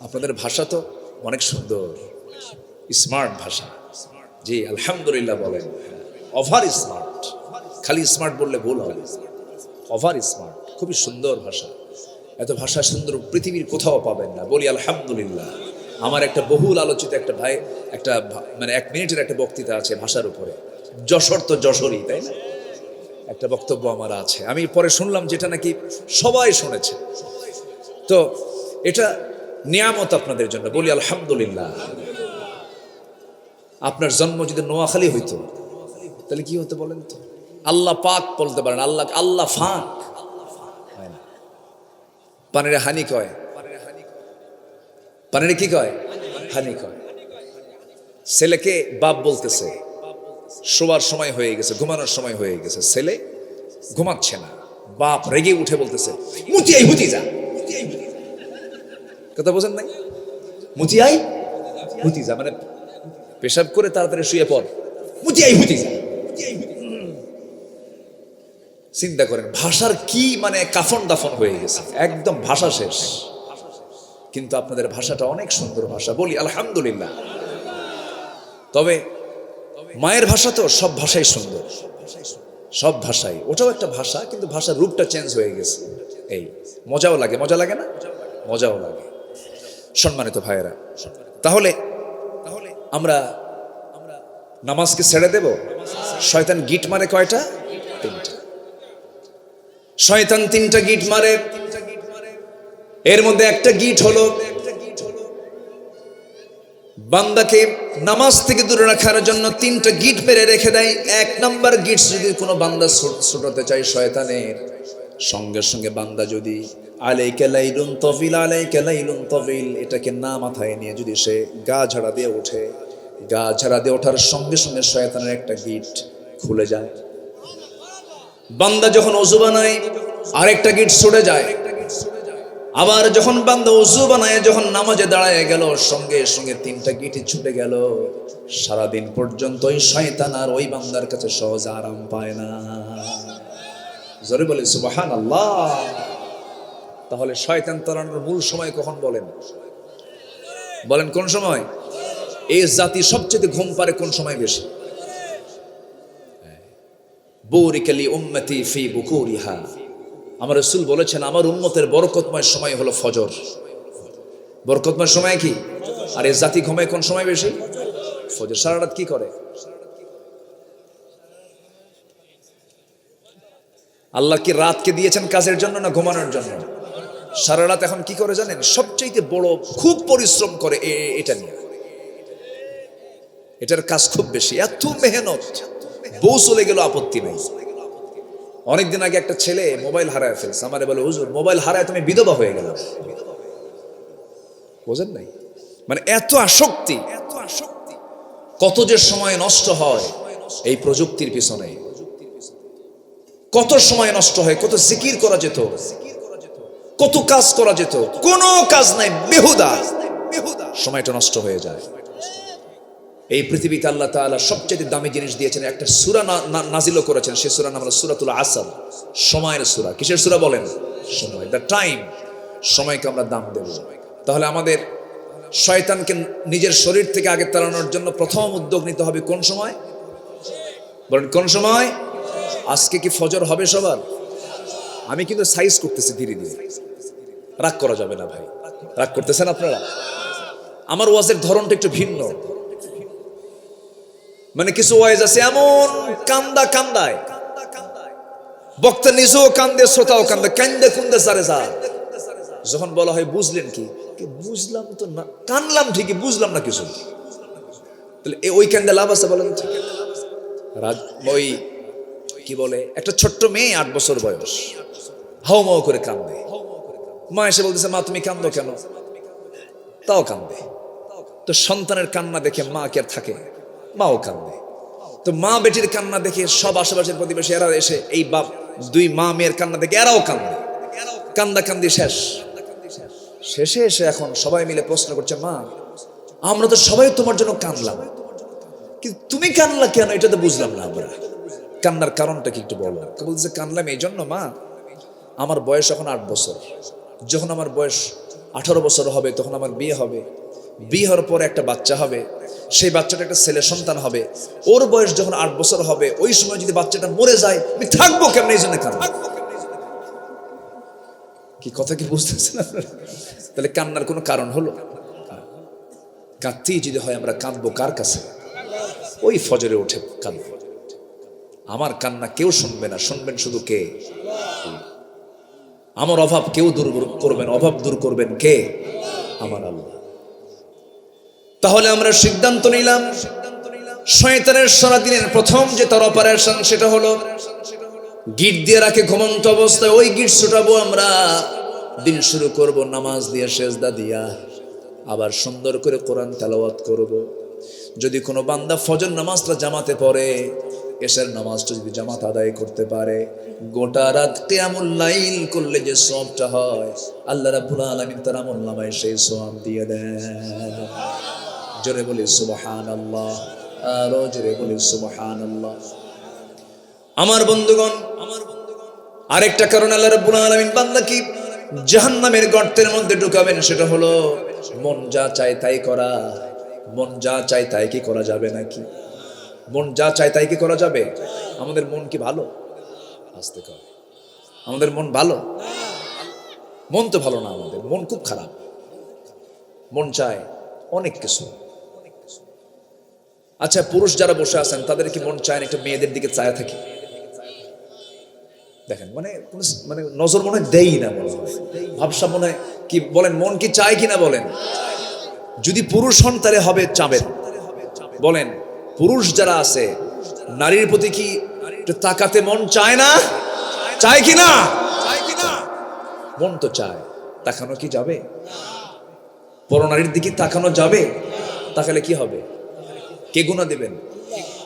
আপনাদের ভাষা তো অনেক সুন্দর, স্মার্ট ভাষা। জি আলহামদুলিল্লাহ বলেন। ওভার স্মার্ট, খালি স্মার্ট বললে ভুল হবে, ওভার স্মার্ট। খুবই সুন্দর ভাষা। এত ভাষা সুন্দর পৃথিবীর কোথাও পাবেন না, বলি আলহামদুলিল্লাহ। আমার একটা বহুল আলোচিত একটা মানে 1 মিনিটের একটা বক্তৃতা আছে ভাষার উপরে। যশোর তো যশোরই, তাই না? একটা বক্তব্য আমার আছে, আমি পরে শুনলাম যেটা নাকি সবাই শুনেছে। তো এটা নিয়ামত আপনাদের জন্য, বলি আলহামদুলিল্লাহ। আপনার জন্ম যদি নোয়াখালী হইতো তাহলে কি হতো বলেন তো? আল্লাহ পাক বলতে পারেন, আল্লাহ ফাক। পানির হানি কয়, পানির কি কয়? হানি কয়। ছেলেকে বাপ বলতেছে, শোবার সময় হয়ে গেছে, ঘুমানোর সময় হয়ে গেছে, ছেলে ঘুমাচ্ছে না, বাপ রেগে উঠে বলতেছে, মুতিয়াই হুতি যা। কথা বোঝেন নাই? মুতিয়াই হুতি যা মানে পেশাব করে তাড়াতাড়ি শুয়ে পড়, মুতিয়াই হুতি যা। চিন্তা করেন ভাষার কি মানে কাফন দাফন হয়ে গেছে, একদম ভাষা শেষ। কিন্তু আপনাদের ভাষাটা অনেক সুন্দর ভাষা, বলি আলহামদুলিল্লাহ। তবে মায়ের ভাষা তো সব ভাষাই সুন্দর, সব ভাষাই, ওটাও একটা ভাষা, কিন্তু ভাষার রূপটা চেঞ্জ হয়ে গেছে। এই মজাও লাগে, মজা লাগে না? মজাও লাগে। সম্মানিত ভাইয়েরা, তাহলে আমরা নামাজকে ছেড়ে দেব? শয়তান গিট মারে কয়টা? 3টা। শয়তান 3টা গিট মারে। এর মধ্যে একটা গিট হলো বান্দাকে নামাজ থেকে দূরে রাখার জন্য 3টা গিট মেরে রেখে দেয়। 1 নাম্বার গিট, যদি কোনো বান্দা ছুটাতে চায় শয়তানের, সঙ্গে সঙ্গে বান্দা যদি আলাইকা লাইলুন তাবিল, আলাইকা লাইলুন তাবিল এটাকে না মাথায় নিয়ে যদি সে গা ঝাড়া দিয়ে ওঠে, গা ঝাড়া দিয়ে ওঠার সঙ্গে সঙ্গে শয়তানের একটা গিট খুলে যায়। বান্দা যখন ওযু বানায় আরেকটা গিট ছুটে যায়। আবার যখন বান্দা ওযু বানায় যখন নামাজে দাঁড়ায় গেল, সঙ্গে সঙ্গে 3টা গিটই ছুটে গেল। সারাদিন পর্যন্ত ওই শয়তান আর ওই বান্দার কাছে সহজে আরাম পায় না। জোরে বলে সুবহানাল্লাহ। তাহলে শয়তান তাড়ানোর মূল সময় কখন বলেন? বলেন কোন সময়? এই জাতি সবচেয়ে ঘুম পারে কোন সময় বেশি? বুরিকা লি উম্মতি ফি বুকুরিহা। আমার রাসূল বলেছেন আমার উম্মতের বরকতময় সময় হলো ফজর। বরকতময় সময় কি? আর এই জাতি ঘুমায় কোন সময় বেশি? ফজর। সারা রাত কি করে? আল্লাহ কি রাতকে দিয়েছেন কাজের জন্য না ঘুমানোর জন্য? সারা রাত এখন কি করে জানেন? সবচেয়ে বড় খুব পরিশ্রম করে এটা নিয়ে, এটার কাজ খুব বেশি, এত মেহনত। বউ চলে গেল আপত্তি নেই। অনেকদিন আগে একটা ছেলে মোবাইল হারায় ফেলছে, আমারে বলে হুজুর মোবাইল হারায় তুমি বিধবা হয়ে গেল। বোঝেন নাই? মানে এত আসক্তি, কত যে সময় নষ্ট হয় এই প্রযুক্তির পিছনে, কত সময় নষ্ট হয়, কত জিকির করা যেত, কত কাজ করা যেত, কোনো কাজ নাই, বেহুদা সময়টা নষ্ট হয়ে যায়। এই পৃথিবীতে আল্লাহ তাআলা সবচেয়ে দামি জিনিস দিয়েছেন, একটা সূরা নাজিল করেছেন, সেই সূরার নাম হলো সূরাতুল আসর, সময়ের সূরা। কিসের সূরা বলেন? সময়, দ্য টাইম। সময়কে আমরা দাম দেব। তাহলে আমাদের শয়তানকে নিজের শরীর থেকে আগে তাড়ানোর জন্য প্রথম উদ্যোগ নিতে হবে কোন সময়? বলেন কোন সময়? আজকে কি ফজর হবে সবার? আমি কিন্তু সাইজ করতেছি ধীরে ধীরে, রাগ করা যাবে না ভাই। রাগ করতেছেন আপনারা? আমার ওয়াজের ধরনটা একটু ভিন্ন। মানে কিছু ওয়াজ আছে এমন কান্দায়, বক্তা নিজেও কান্দে, শ্রোতাও কান্দে, কান্দে কুন্দে সারে যা। যখন বলা হয় বুঝলেন কি? বুঝলাম তো না, কানলাম ঠিকই, বুঝলাম না কিছু। তাহলে ওই কান্দে লাভ আছে বলেন? ওই কি বলে, একটা ছোট্ট মেয়ে 8 বছর বয়স, হাও মাও করে কান্দে। মা এসে বলতেছে মা তুমি কান্দো কেন? তাও কান্দে। তো সন্তানের কান্না দেখে মা কি আর থাকে? মাও কান্দে। তো মা বেটির কান্না দেখে সব আশেপাশের প্রতিবেশী এরা এসে এই বাপ দুই মা মেয়ের কান্না দেখে এরাও কান্দে। কান্দি শেষে এসে এখন সবাই মিলে প্রশ্ন করছে, মা আমরা তো সবাই তোমার জন্য কান্দলাম, কিন্তু তুমি কানলা কেন? এটা তো বুঝলাম না আমরা। কান্নার কারণটা কি একটু বলো? বলছে কানলাম এই জন্য মা, আমার বয়স এখন 8 বছর, যখন আমার বয়স 18 বছর হবে তখন আমার বিয়ে হবে, বিয়ে হওয়ার পরে একটা বাচ্চা হবে, সেই বাচ্চাটা একটা ছেলে সন্তান হবে, ওর বয়স যখন 8 বছর হবে ওই সময় যদি বাচ্চাটা মরে যায় আমি থাকবো কেমন? এই জন্য কান্না। কি কথা কি বুঝতেছেন আপনারা? তাহলে কান্নার কোনো কারণ হলো? কাঁদতেই যদি হয় আমরা কাঁদবো কার কাছে? ওই ফজরে উঠে কাঁদবো। আমার কান্না কেউ শুনবে না, শুনবেন শুধু কে? আমার অভাব কেউ দূর করবেন, অভাব দূর করবেন কে? আমার আল্লাহ। তাহলে আমরা সিদ্ধান্ত নিলাম, শয়তানের সারাদিনের প্রথম যে তার অপারেশন সেটা হলো গিট দিয়ে রাখে ঘুমন্ত অবস্থায়, ওই গিট ছুটাবো আমরা। দিন শুরু করব নামাজ দিয়ে, সেজদা দিয়া, আবার সুন্দর করে কোরআন তেলাওয়াত করব। যদি কোনো বান্দা ফজর নামাজটা জামাতে পড়ে, এশার নামাজটা যদি জামাত আদায় করতে পারে, গোটা রাত কিয়ামুল লাইল করলে যে সওয়াবটা হয় আল্লাহ রাব্বুল আলামিন তার আমলনামায় সেই সওয়াব দিয়ে দেন। জোরে বলি সুবহানাল্লাহ, আরো জোরে বলি সুবহানাল্লাহ। আমার বন্ধুগণ, আরেকটা কারণ আল্লাহ রাব্বুল আলামিন বান্দাকে জাহান্নামের গর্তের মধ্যে ঢুকাবেন, সেটা হলো মন যা চায় তাই করা। মন যা চায় তাই কি করা যাবে নাকি? মন যা চায় তাই কি করা যাবে? আমাদের মন কি ভালো? আসতে কর, আমাদের মন ভালো? মন তো ভালো না, আমাদের মন খুব খারাপ। মন চায় অনেক কিছু। আচ্ছা, পুরুষ যারা বসে আছেন তাদের কি মন চায় না একটা মেয়েদের দিকে চায় থাকে? দেখেন, মানে নজর মনে হয় দেই না, মনে হয় ভাবসা, মনে হয় কি বলেন, মন কি চায় কিনা বলেন? যদি পুরুষ হন তাহলে হবে চাবেন। বলেন, পুরুষ যারা আছে নারীর প্রতি কি তাকাতে মন চায় না? চায় কিনা? মন তো চায়। তাকানো কি যাবে? পরনারীর দিকে তাকানো যাবে? তাকালে কি হবে? কে গুনাহ দেবেন?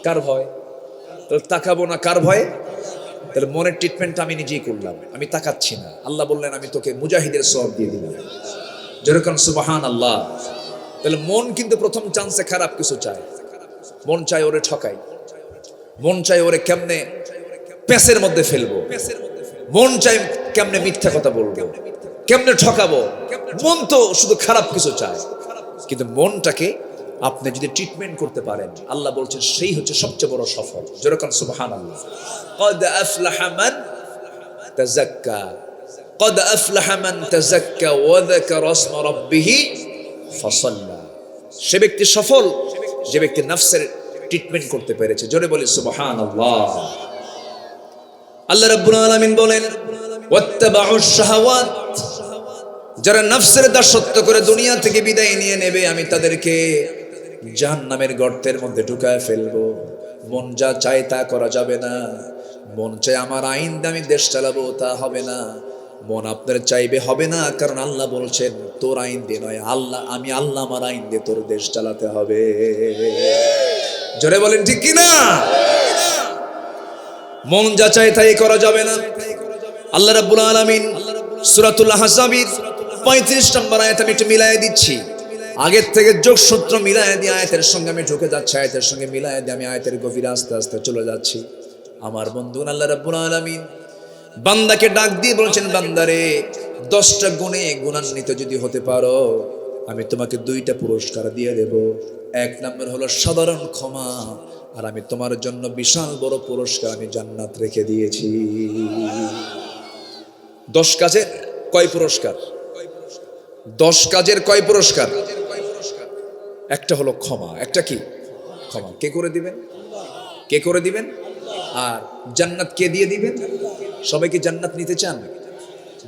কার ভয়? তাহলে তাকাবো না কার ভয়ে? তাহলে মনের ট্রিটমেন্ট আমি নিজেই করলাম, আমি তাকাচ্ছি না। আল্লাহ বললেন আমি তোকে মুজাহিদের সওয়াব দিয়ে দিলাম। যেরকম সুবহানাল্লাহ। তাহলে মন কিন্তু প্রথম চান্সে খারাপ কিছু চায়। মন চায় ওরে ঠকাই, মন চায় ওরে কেমনে পেঁচের মধ্যে ফেলবো, মন চায় কেমনে মিথ্যা কথা বলবো, কেমনে ঠকাবো। মন তো শুধু খারাপ কিছু চায়। কিন্তু মনটাকে আপনি যদি ট্রিটমেন্ট করতে পারেন, আল্লাহ বলছেন সেই হচ্ছে সবচেয়ে বড় সফল। যেরকম সুবহানাল্লাহ। قد أفلح من تزكى قد أفلح من تزكى وذكر اسم ربه ফাসাল্লা। সে ব্যক্তি সফল যে ব্যক্তি নফসের ট্রিটমেন্ট করতে পেরেছে। জোরে বলি সুবহানাল্লাহ। আল্লাহ রাব্বুল আলামিন বলেন ওয়াত্তাবাউশ শাহাওয়াত, যারা নফসের দাসত্ব করে দুনিয়া থেকে বিদায় নিয়ে নেবে আমি তাদেরকে জাহান্নামের গর্তের মধ্যে ঢুকায় ফেলবো। মন যা চায় তা করা যাবে না। মন চায় আমার আইন দিয়ে আমি দেশ চালাবো, তা হবে না। মন আপনার চাইবে হবে না, কারণ আল্লাহ বলছেন তোর আইন দিয়ে নয়, আমি আল্লাহ আমার আইন দিয়ে তোর দেশ চালাতে হবে। জোরে বলেন ঠিক কিনা? মন যা চায় তাই করা যাবে না। আল্লাহ রাব্বুল আলামিন সূরাতুল আহজাবের 35 নম্বর আয়াত আমি একটু মিলায়ে দিচ্ছি। আগের থেকে যোগসূত্র মিলায়ে দিয়ে আয়াতের সঙ্গে আমি ঢুকে যাচ্ছি, আয়াতের সঙ্গে মিলায়ে দিয়ে আমি আয়াতের গভীরে আস্তে আস্তে চলে যাচ্ছি। আমার বন্ধু আল্লাহ রাব্বুল আলামিন বান্দাকে ডাক দিয়ে বলছেন, বান্দারে 10টা গুণে গুণান্বিত যদি হতে পারো আমি তোমাকে 2টা পুরস্কার দিয়ে দেব। 1 নম্বর হলো সাধারণ ক্ষমা, আর আমি তোমার জন্য বিশাল বড় পুরস্কার আমি জান্নাত রেখে দিয়েছি। 10 কাজের কয় পুরস্কার? 10 কাজের কয় পুরস্কার? একটা হলো ক্ষমা। একটা কি? ক্ষমা। কে করে দিবেন? কে করে দিবেন? আর জান্নাত কে দিয়ে দিবেন? সবাই কি জান্নাত নিতে চান?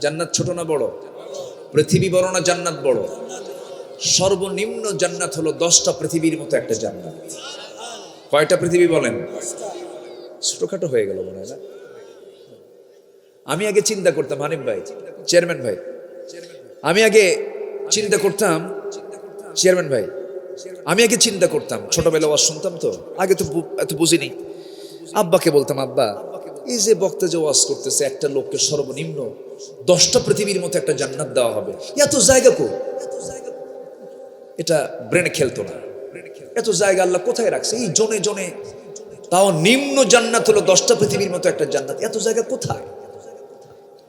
জান্নাত ছোট না বড়? পৃথিবী বড় না জান্নাত বড়? সর্বনিম্ন জান্নাত হলো 10টা পৃথিবীর মতো একটা জান্নাত। কয়টা পৃথিবী বলেন? ছোটখাটো হয়ে গেল মনে হয় না? আমি আগে চিন্তা করতাম, হানিফ ভাই, চেয়ারম্যান ভাই, আমি আগে চিন্তা করতাম, চেয়ারম্যান ভাই, আমি আগে চিন্তা করতাম, ছোটবেলা ওয়াজ শুনতাম তো, আগে তো এত বুঝিনি। আব্বাকে বলতাম, আব্বা এই যে বক্তা যে ওয়াজ করতেছে একটা লোককে সর্বনিম্ন 10টা পৃথিবীর মতো একটা জান্নাত দেওয়া হবে, এত জায়গা কো? এটা ব্রেনে খেলতো না। এত জায়গা আল্লাহ কোথায় রাখছে? এই জনে জনে, তাও নিম্ন জান্নাত হলো 10টা পৃথিবীর মতো একটা জান্নাত, এত জায়গা কোথায়?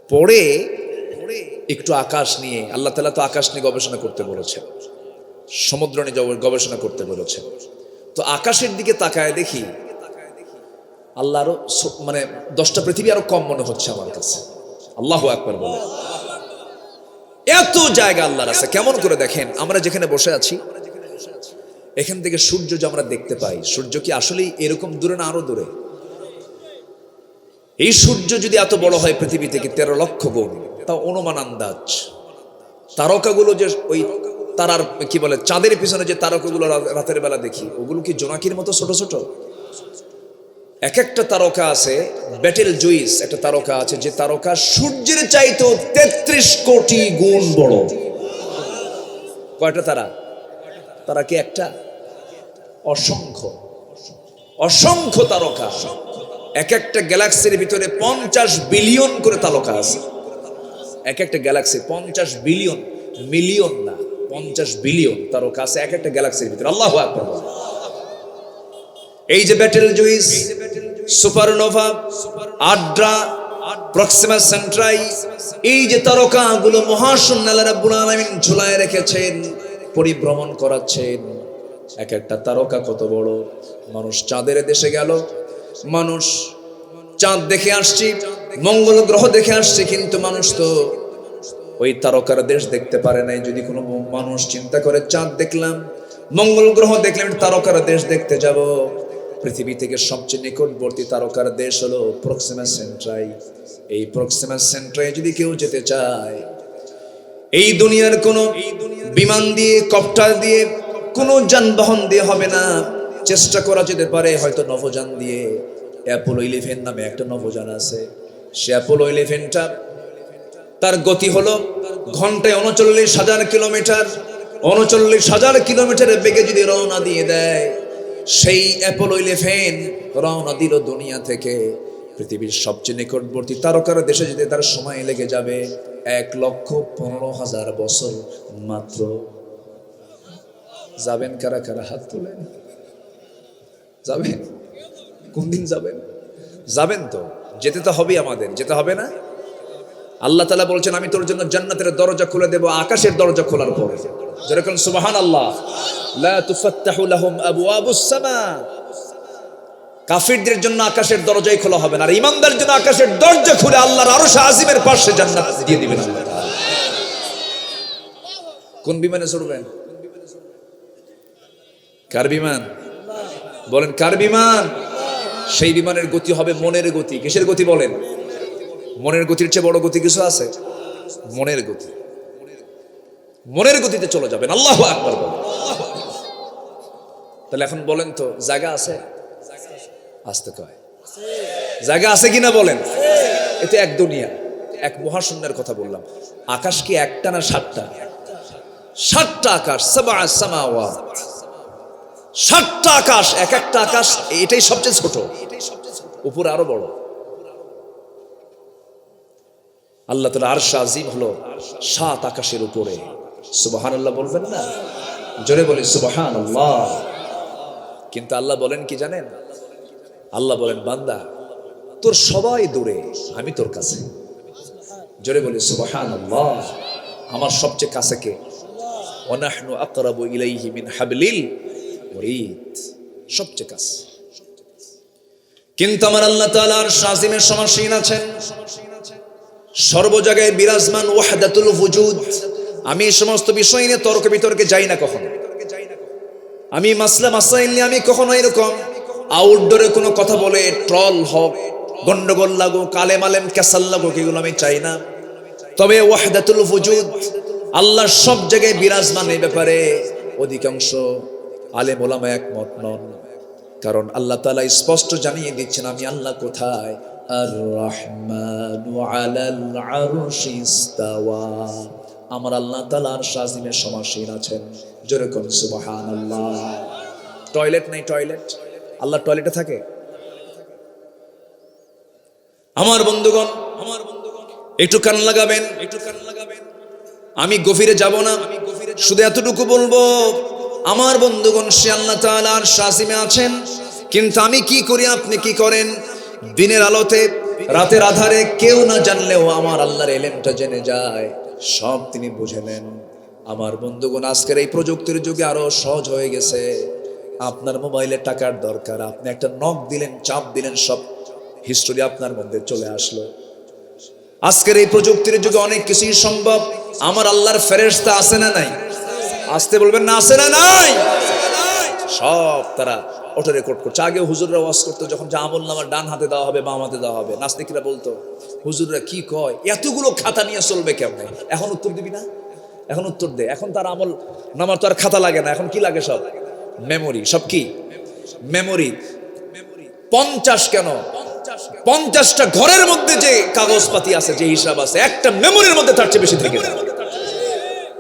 পরে একটু আকাশ নিয়ে, আল্লাহ তাআলা তো আকাশ নিয়ে গবেষণা করতে বলেছেন, সমুদ্র নিয়ে গবেষণা করতে বলেছেন। তো আকাশের দিকে তাকায় দেখি আল্লাহ আরো মানে 10টা পৃথিবী আরো কম মনে হচ্ছে আমার কাছে। আল্লাহু আকবার বলে। এত জায়গা আল্লাহর আছে। কেমন করে দেখেন, আমরা যেখানে বসে আছি এখান থেকে সূর্য যে আমরা দেখতে পাই, সূর্য কি আসলেই এরকম দূরে না আরো দূরে? এই সূর্য যদি এত বড় হয় পৃথিবী থেকে 13 লক্ষ গুণ, তাও অনুমান আন্দাজ। তারকাগুলো যে ওই তারার কি বলে চাঁদের পিছনে যে তারকাগুলো রাতের বেলা দেখি, ওগুলো কি জোনাকির মতো ছোট ছোট? এক একটা তারকা আছে, ব্যাটেল জুইস একটা তারকা আছে, যে তারকা সূর্যের চাইতেও 33 কোটি গুণ বড়। কয়টা তারা? তারা কি একটা? অসংখ্য অসংখ্য তারকা। এক একটা গ্যালাক্সির ভিতরে 50 বিলিয়ন করে তারকা আছে। এক একটা গ্যালাক্সি 50 বিলিয়ন, মিলিয়ন না, 50 বিলিয়ন তারকা আছে এক একটা গ্যালাক্সির ভিতরে। আল্লাহু আকবার। এই যে Betelgeuse, supernova, Adhara, Proxima Centauri, এই যে তারকাগুলো মহাশূন্য আল্লাহ রাব্বুল আলামিন ঝুলায় রেখেছেন, পরিভ্রমণ করাচ্ছেন। এক একটা তারকা কত বড়। মানুষ চাঁদের দেশে গেল, মানুষ চাঁদ দেখে আসছি, মঙ্গল গ্রহ দেখে আসছে, কিন্তু মানুষ তো ওই তারকার দেশ দেখতে পারে নাই। যদি কোনো মানুষ চিন্তা করে চাঁদ দেখলাম, মঙ্গল গ্রহ দেখলাম, তারকার দেশ দেখতে যাব, পৃথিবী থেকে সবচেয়ে নিকটবর্তী তারকার দেশ হলো প্রক্সিমা সেন্ট্রাই। এই প্রক্সিমা সেন্ট্রাই যদি কেউ যেতে চায়, এই দুনিয়ার কোনো বিমান দিয়ে, কপ্টার দিয়ে, কোনো যানবাহন দিয়ে হবে না। চেষ্টা করা যেতে পারে হয়তো নভোযান দিয়ে। অ্যাপোলো 11 নামে একটা নভোযান আছে। সে অ্যাপোলো 11টা তার গতি হলো ঘন্টায় 39,000 কিলোমিটার। 39,000 কিলোমিটারের বেগে যদি রওনা দিয়ে দেয়, সেই অ্যাপোলো 11 রওনা দিল দুনিয়া থেকে পৃথিবীর সবচেয়ে নিকটবর্তী তারকার দেশে যেতে তার সময় লেগে যাবে 1,15,000 বছর মাত্র। যাবেন কারা কারা? হাত তোলেন। যাবেন? কোন দিন যাবেন? যাবেন তো, যেতে তো হবে, আমাদের যেতে হবে না? আল্লাহ তাআলা বলছেন আমি তোর জন্য জান্নাতের দরজা খুলে দেব আকাশের দরজা খোলার পরে। যেরকম সুবহানাল্লাহ, লা তুফাত্তাহু লাহুম আবওয়াবুস সামা। কাফিরদের জন্য আকাশের দরজাই খোলা হবে না, আর ঈমানদারদের জন্য আকাশের দরজা খুলে আল্লাহর আরশ আজিমের পাশে জান্নাত দিয়ে দিবেন আল্লাহ তাআলা। কোন বিমানে চড়বেন? কার বিমান? বলেন কার বিমান? সেই বিমানের গতি হবে মনের গতি। কিসের গতি বলেন? মনের গতির চেয়ে বড় গতি কিছু আছে? মনের গতি। মনের গতিতে চলে যাবেন। আল্লাহু আকবার বলেন। তাহলে এখন বলেন তো জায়গা আছে? আসতে কয় জায়গা আছে কিনা বলেন? এতে এক দুনিয়া, এক মহাশূন্যের কথা বললাম। আকাশ কি একটা না 7টা? 7টা আকাশ, সাবআ সামাওয়াত। 7টা আকাশ, এক একটা আকাশ এটাই সবচেয়ে ছোট, উপরে আরো বড়। আল্লাহ তাআলা আরশ আজিম হলো 7 আকাশের উপরে। সুবহানাল্লাহ বলবেন না? জোরে বলি সুবহানাল্লাহ। কিন্তু আল্লাহ বলেন কি জানেন? আল্লাহ বলেন বান্দা তোর সবাই দূরে, আমি তোর কাছে। জোরে বলি সুবহানাল্লাহ। আমার সবচেয়ে কাছে কে? ওয়া নাহনু আকরাবু ইলাইহি মিন হাবলিল ওয়ারিদ। সবচেয়ে কাছে। কিন্তু আমার আল্লাহ তাআলা আরশ আজিমের সমাসীন আছেন, সর্ব জায়গায় বিরাজমান, ওয়াহদাতুল ওয়ুজুদ। আমি এই সমস্ত বিষয় নিয়ে তর্ক বিতর্কে যাই না কখনো। আমি মাসলা মাসাইল নিয়ে আমি কখনো এরকম আউটডোরে কোনো কথা বলে ট্রল হোক, গন্ডগোল লাগুক, কালেম আলেম ক্যাসাল লাগুক, এগুলো আমি চাই না। তবে ওয়াহদাতুল ওয়ুজুদ, আল্লাহ সব জায়গায় বিরাজমান, এই ব্যাপারে অধিকাংশ আলেম ওলামা একমত নন। কারণ আল্লাহ তাআলা স্পষ্ট জানিয়ে দিচ্ছেন আমি আল্লাহ কোথায়? আর রহমানু আলাল আরশি ইস্তাওয়া। আমার আল্লাহ তাআলা আরশ আজিমের সমাসীন আছেন। জোরে কোন সুবহানাল্লাহ। টয়লেট নাই টয়লেট? আল্লাহ টয়লেটে থাকে? আমার বন্ধুগণ একটু কান লাগাবেন, আমি গভীরে যাব না, শুধু এতটুকু বলবো আমার বন্ধুগণ সে আল্লাহ তাআলা আরশ আজিমে আছেন। কিন্তু আমি কি করি, আপনি কি করেন? দিনের আলোতে, রাতের আধারে কেউ না জানলেও আমার আল্লাহর ইলমটা জেনে যায়, সব তিনি বুঝে নেন। আমার বন্ধুগণ আজকের এই প্রযুক্তির যুগে আরো সহজ হয়ে গেছে। আপনার মোবাইলে টাকার দরকার, আপনি একটা নক দিলেন, চাপ দিলেন, সব হিস্টোরি আপনার মধ্যে চলে আসলো। আজকের এই প্রযুক্তির যুগে অনেক কিছুই সম্ভব। আমার আল্লাহর ফেরেশতা আছে না নাই? আসতে বলবেন না, আছে না নাই? সব তারা অটো রেকর্ড করছে। আগে হুজুররা ওয়াজ করতো, যখন যে আমল নামার ডান হাতে দেওয়া হবে বাম হাতে দেওয়া হবে, নাস্তিকরা বলতো হুজুররা কি কয়, এতগুলো খাতা নিয়ে চলবে কেমনে? এখন উত্তর দিবি না? এখন উত্তর দে। এখন তার আমল নামার তো আর খাতা লাগে না, এখন কি লাগে? সব মেমোরি। সব কি মেমোরি? 50 কেন 50টা ঘরের মধ্যে যে কাগজপাতি আছে, যে হিসাব আছে, একটা মেমোরির মধ্যে তার চেয়ে বেশি থেকে যায়।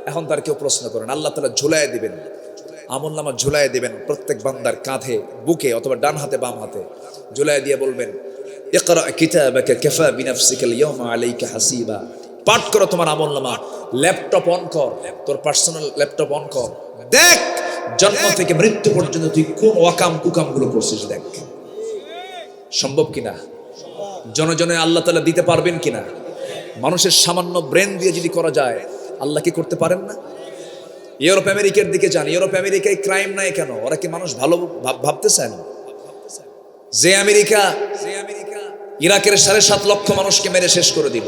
এখন তার কেউ প্রশ্ন করেন, আল্লাহ তাআলা ঝুলায় দিবেন, আমলনামা ঝুলায় দিবেন প্রত্যেক বান্দার কাঁধে, বুকে, অথবা ডান হাতে বাম হাতে ঝুলায় দিয়ে বলবেন ইকরা কিতাবাকা কাফা বিনাফসিকাল ইয়াওমা আলাইকা হাসিবা। পাঠ করো তোমার আমলনামা, ল্যাপটপ অন কর, তোর পার্সোনাল ল্যাপটপ অন কর, দেখ জন্ম থেকে মৃত্যু পর্যন্ত তুই কোন ওয়াকাম কুকাম গুলো করছিস, দেখ সম্ভব কিনা। জনজনে আল্লাহ তাআলা দিতে পারবেন কিনা? মানুষের সামান্য ব্রেন দিয়ে যদি করা যায়, আল্লাহ কি করতে পারেন না? ইউরোপ আমেরিকার দিকে যান, ইউরোপ আমেরিকায় ক্রাইম নাই কেন? ওরা কি মানুষ ভালো ভাবতেছেন? যে আমেরিকা ইরাকের 7.5 লক্ষ মানুষকে মেরে শেষ করে দিল,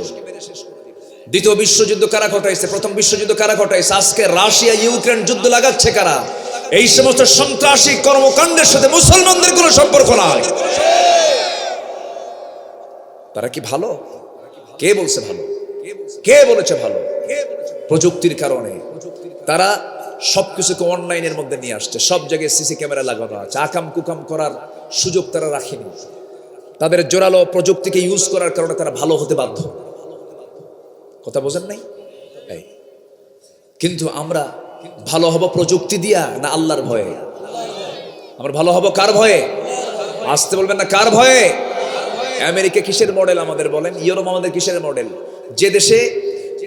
দ্বিতীয় বিশ্বযুদ্ধ কারা ঘটাইছে, প্রথম বিশ্বযুদ্ধ কারা ঘটাইছে, আজকে রাশিয়া ইউক্রেন যুদ্ধ লাগাচ্ছে কারা? এই সমস্ত সন্ত্রাসী কর্মকাণ্ডের সাথে মুসলমানদের কোনো সম্পর্ক নাই। তারা কি ভালো? কে বলছে ভালো? কে বলেছে ভালো? প্রযুক্তির কারণে তারা সবকিছুকে অনলাইনের মধ্যে নিয়ে আসছে, সব জায়গায় সিসি ক্যামেরা লাগানো আছে, আকাম কুকাম করার সুযোগ তারা রাখেনি। তাদের জোরালো প্রযুক্তিকে ইউজ করার কারণে তারা ভালো হতে বাধ্য। কথা বোঝেন নাই? কিন্তু আমরা ভালো হব প্রযুক্তি দিয়া না আল্লাহর ভয়ে? আমরা ভালো হব কার ভয়ে? আসতে বলবেন না, কার ভয়ে? আমেরিকা কিসের মডেল আমাদের বলেন? ইউরোপ আমাদের কিসের মডেল? যে দেশে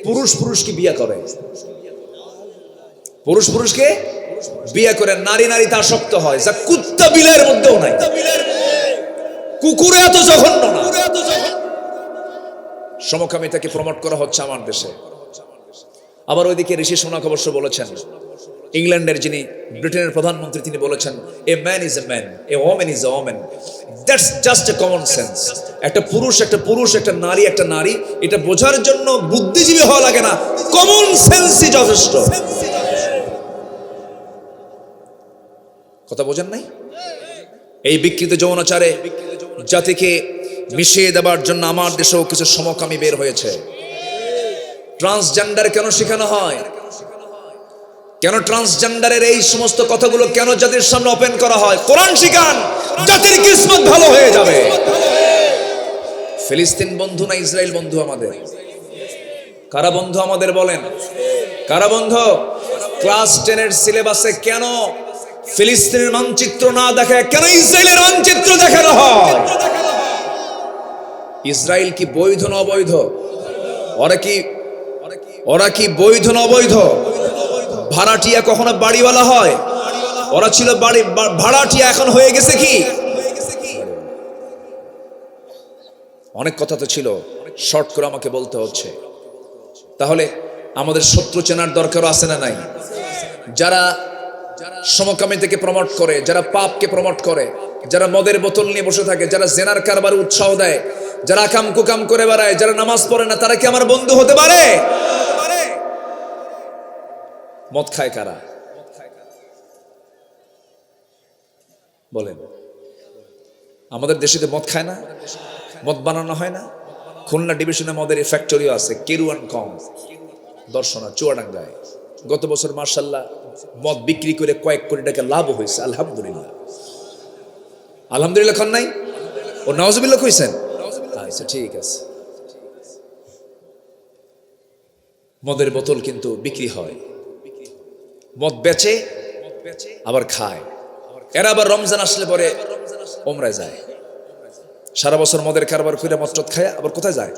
পুরুষ পুরুষকে বিয়ে করে, পুরুষ পুরুষকে বিয়ে করে, নারী নারীতে আসক্ত হয়, যা কুত্তা বিলের মধ্যেও নাই। কুকুরে এত জঘন্য না। সমকামিতাকে প্রমোট করা হচ্ছে আমার দেশে। আবার ওইদিকে ঋষি সোনাক অবশ্য বলেছেন, ইংল্যান্ডের যিনি ব্রিটেনের প্রধানমন্ত্রী, তিনি বলেছেন a man is a man, a woman is a woman, that's just a common sense. একটা পুরুষ একটা পুরুষ, একটা নারী একটা নারী, এটা বোঝার জন্য বুদ্ধিজীবী হওয়া লাগে না, কমন সেন্সই যথেষ্ট। কথা বোঝেন নাই? এই বিকৃত যৌনাচারে জাতিকে মিশিয়ে দেবার জন্য আমার দেশেও কিছু সমকামী বের হয়েছে। ট্রান্সজেন্ডার কেন শেখানো হয়? কেন ট্রান্সজেন্ডারের এই সমস্ত কথাগুলো কেন জাতির সামনে ওপেন করা হয়? কোরআন শিখান, জাতির কিসমত ভালো হয়ে যাবে। ফিলিস্তিন বন্ধু না ইসরায়েল বন্ধু আমাদের? কারা বন্ধু আমাদের বলেন? কারা বন্ধু? ক্লাস 10 এর সিলেবাসে কেন ফিলিস্তিনের মানচিত্র না দেখায় কেন ইসরায়েলের মানচিত্র দেখানো হয়? ইসরায়েল কি বৈধ না অবৈধ? ওরা কি বৈধ না অবৈধ? ভাড়াটিয়া কখনো বাড়িওয়ালা হয়? ওরা ছিল ভাড়াটিয়া, এখন হয়ে গেছে কি? অনেক কথা তো ছিল, শর্ট করে আমাকে বলতে হচ্ছে। তাহলে আমাদের শত্রু চেনার দরকারও আছে না নাই? যারা সমকামিতাকে প্রমোট করে, যারা পাপকে প্রমোট করে, যারা মদের বোতল নিয়ে বসে থাকে, যারা জেনার কারবার উৎসাহ দেয়, যারা আকাম কুকাম করে বেড়ায়, যারা নামাজ পড়ে না, তারা কি আমার বন্ধু হতে পারে? মদ খায় কারা বলেন? আমাদের দেশে মদ খায় না? মদ বানানো হয় না? খুলনা ডিভিশনে মদের ফ্যাক্টরিও আছে, কেরুয়ান কম দর্শনা চুয়াডাঙ্গায়। গত বছর মার্শাল্লাহ মদ বিক্রি করে কয়েক কোটি টাকা লাভ হয়েছে। আলহামদুলিল্লাহ, আলহামদুলিল্লাহ খান নাই? ও নওয়াজবিল্লাহ কইছেন? আচ্ছা ঠিক আছে। মদের বোতল কিন্তু বিক্রি হয়, মদ বেচে আবার খায়। এরা আবার রমজান আসলে পরে ওমরায় যায়। সারা বছর মদের কারবার করে মদ খায়, আবার কোথায় যায়?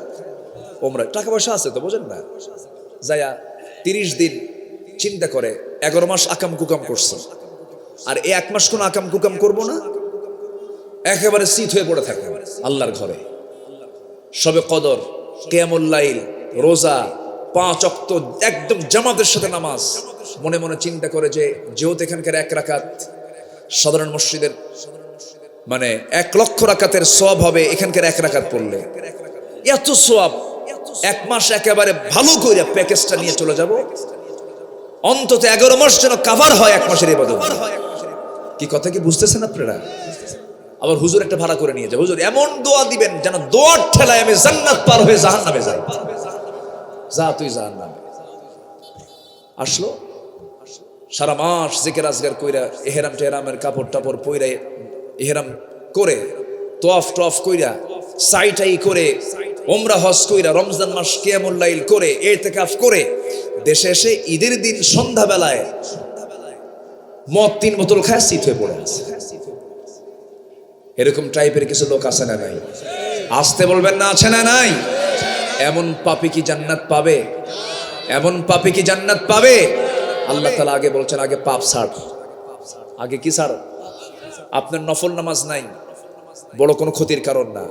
ওমরায়। টাকা পয়সা আছে তো, বোঝেন না? যায়া 30 দিন চিন্তা করে 11 মাস আকাম কুকাম করছে, আর এই 1 মাস কোন আকাম কুকাম করবো না, একেবারে শীত হয়ে পড়ে থাকে আল্লাহর ঘরে। সবে কদর, কিয়ামুল লাইল, রোজা, 5 ওয়াক্ত একদম জামাতের সাথে নামাজ। মনে মনে চিন্তা করে যে যেহেতু এখানকার 1 রাকাত সাধারণ মসজিদের মানে 1 লক্ষ রাকাতের সওয়াব হবে এখানকার 1 রাকাত পড়লে, এত সওয়াব। 1 মাস একেবারে ভালো করে প্যাকেজটা নিয়ে চলে যাব, অন্তত 11 মাস যেন কভার হয় 1 মাসের ইবাদত। কি কথা কি বুঝতেছেন আপনারা? আবার হুজুর একটা ভাড়া করে নিয়ে যায়, হুজুর এমন দোয়া দিবেন যেন দোয়ার ঠেলায় আমি জান্নাত পার হয়ে জাহান্নামে যাই। যা তুই জাহান্নামে। আসলো সারা মাস জিকির আজগার কইরা, ইহরাম টেহরামের কাপড় টাপড় পইরা, ইহরাম করে তোয়াফ টফ কইরা, সাইটাই করে, ওমরা হজ কইরা, রমজান মাস কিয়ামুল লাইল করে, ইতিকাফ করে, দেশে এসে ঈদের দিন সন্ধ্যাবেলায় মদ 3 বোতল খায় শীত হয়ে পড়ে আছে। এরকম টাইপের কিছু লোক আছে না নাই? আসতে বলবেন না, আছে না নাই? এমন পাপী কি জান্নাত পাবে? এমন পাপী কি জান্নাত পাবে? আল্লাহ তাআলা আগে বলছেন, আগে পাপ ছাড়। আগে কি ছাড়? আপনার নফল নামাজ নাই, বড় কোনো ক্ষতির কারণ না।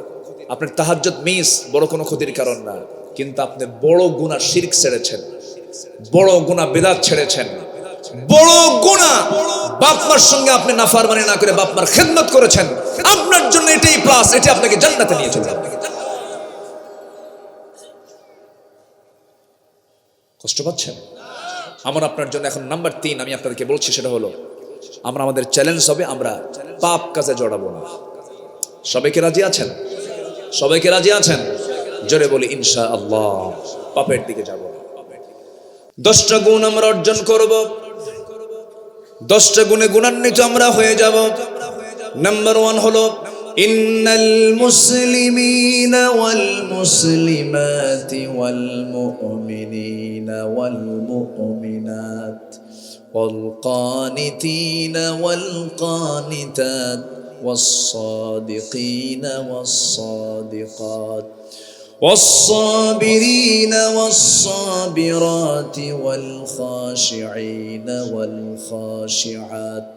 আপনার তাহাজ্জুদ মিস, বড় কোনো ক্ষতির কারণ না। কিন্তু আপনি বড় গুনাহ শিরক ছেড়েছেন, বড় গুনাহ বিদআত ছেড়েছেন, বড় গুনাহ বাপ মার সঙ্গে আপনি নাফরমানি না করে বাপ মার খেদমত করেছেন। আপনার জন্য এটাই প্লাস, এটা আপনাকে জান্নাতে নিয়ে চলে যাবে। কষ্ট পাচ্ছেন? আমার আপনার জন্য এখন নাম্বার 3 আমি আপনাদেরকে বলছি, সেটা হলো আমরা আমাদের চ্যালেঞ্জ হবে, আমরা পাপ কাজে জড়াবো না। সবাইকে রাজি আছেন? সবাইকে রাজি আছেন? জোরে বলি ইনশাআল্লাহ। পাপের দিকে যাব না। 10টা গুণ আমরা অর্জন করব, 10টা গুণে গুণান্বিত আমরা হয়ে যাব। নাম্বার 1 হলো ইন্নাল মুসলিমিনা ওয়াল মুসলিমাতি ওয়াল মুমিনিনা ওয়াল মুমিনাত ওয়াল কানিতিনা ওয়াল কানিতাত ওয়াস সাদিকিনা ওয়াস সাদিকাত والصابرين والصابرات والخاشعين والخاشعات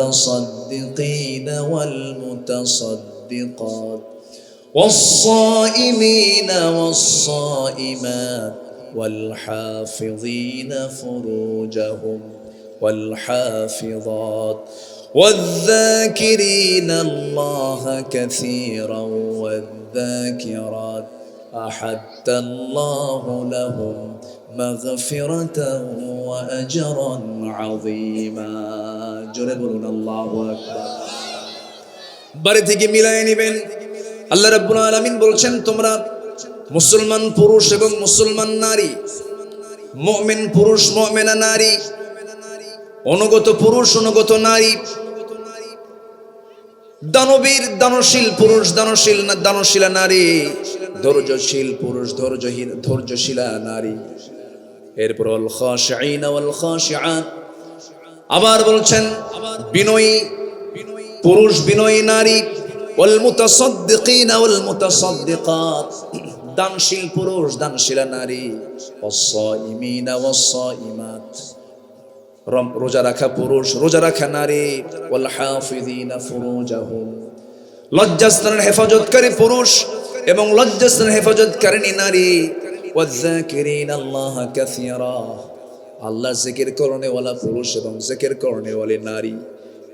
والمتصدقين والمتصدقات والصائمين والصائمات والحافظين فروجهم والحافظات والذاكرين الله كثيرا والذاكرات আহাদ্দাল্লাহু লাহুম মাগফিরাতান ওয়া আজরান আযীমা। জোরে বলুন আল্লাহু আকবার। বাড়ি থেকে মিলায়ে নেবেন। আল্লাহ রাব্বুল আলামিন বলছেন, তোমরা মুসলমান পুরুষ এবং মুসলমান নারী, মুমিন পুরুষ মুমিনা নারী, অনুগত পুরুষ অনুগত নারী, দানবীর দানশীল পুরুষ দানশীলা নারী, ধৈর্যশীল পুরুষ ধৈর্যশীলা নারী। এরপর আল খাশিঈন ওয়াল খাশিআত, আবার বলছেন বিনয়ী পুরুষ বিনয়ী নারী, ওয়াল মুতাসাদ্দিকিন ওয়াল মুতাসাদ্দিকাত, দানশীল পুরুষ দানশীলা নারী, ওয়াস সাইমিন ওয়াস সাইমাত, রোজা রাখা পুরুষ রোজা রাখা নারী, ওয়াল হাফিযিনা ফুরুজাহুম, লজ্জাস্থানের হেফাজতকারী পুরুষ এবং লজ্জাস্থানের হেফাজতকারিণী নারী, ওয়ায-যাকিরিনাল্লাহা কাসীরা, আল্লাহর জিকির করনেওয়ালা পুরুষ এবং জিকির করনেওয়ালী নারী।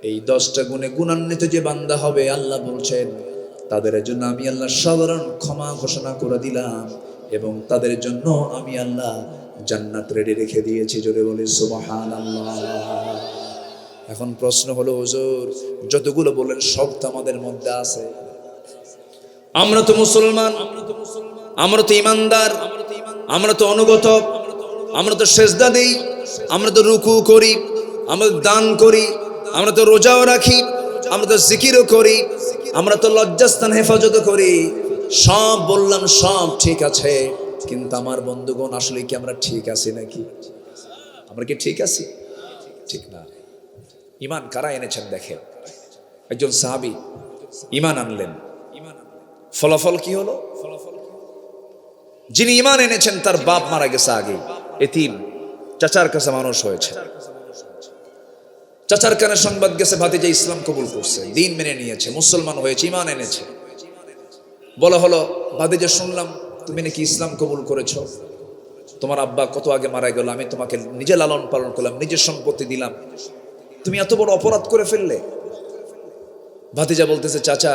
এই 10টা গুণে গুণান্বিত যে বান্দা হবে, আল্লাহ বলছেন তাদের জন্য আমি আল্লাহ সাধারণ ক্ষমা ঘোষণা করে দিলাম এবং তাদের জন্য আমি আল্লাহ জান্নাত রেডি রেখে দিয়েছি। জোরে বলি সুবহানাল্লাহ। এখন প্রশ্ন হলো, হুজুর যতগুলো বলেন সব তো আমাদের মধ্যে আছে। আমরা তো মুসলমান, আমরা তো ইমানদার, আমরা তো অনুগত, আমরা তো সেজদা দেই, আমরা তো রুকু করি, আমরা তো দান করি, আমরা তো রোজাও রাখি, আমরা তো জিকিরও করি, আমরা তো লজ্জাস্থান হেফাজত করি। সব বললাম, সব ঠিক আছে, কিন্তু আমার বন্ধুগণ আসলে কি আমরা ঠিক আছি নাকি? আমরা কি ঠিক আছি? ঠিক না। ঈমান কারা এনেছেন দেখেন। একজন সাহাবী ঈমান আনলেন, ফলাফল কি হলো? যিনি ঈমান এনেছেন তার বাপ মারা গেছে আগে, এতিম, চাচার কাছে মানুষ হয়েছে। চাচার কানে সংবাদ গেছে ভাতিজা ইসলাম কবুল করছে, দিন মেনে নিয়েছে, মুসলমান হয়েছে, ঈমান এনেছে। বলা হলো, ভাতিজা শুনলাম তুমি নাকি ইসলাম কবুল করেছো, তোমার আব্বা কত আগে মারা গেল, আমি তোমাকে নিজে লালন পালন করলাম, নিজের সম্পত্তি দিলাম, তুমি এত বড় অপরাধ করে ফেললে। ভাতিজা বলতেছে, চাচা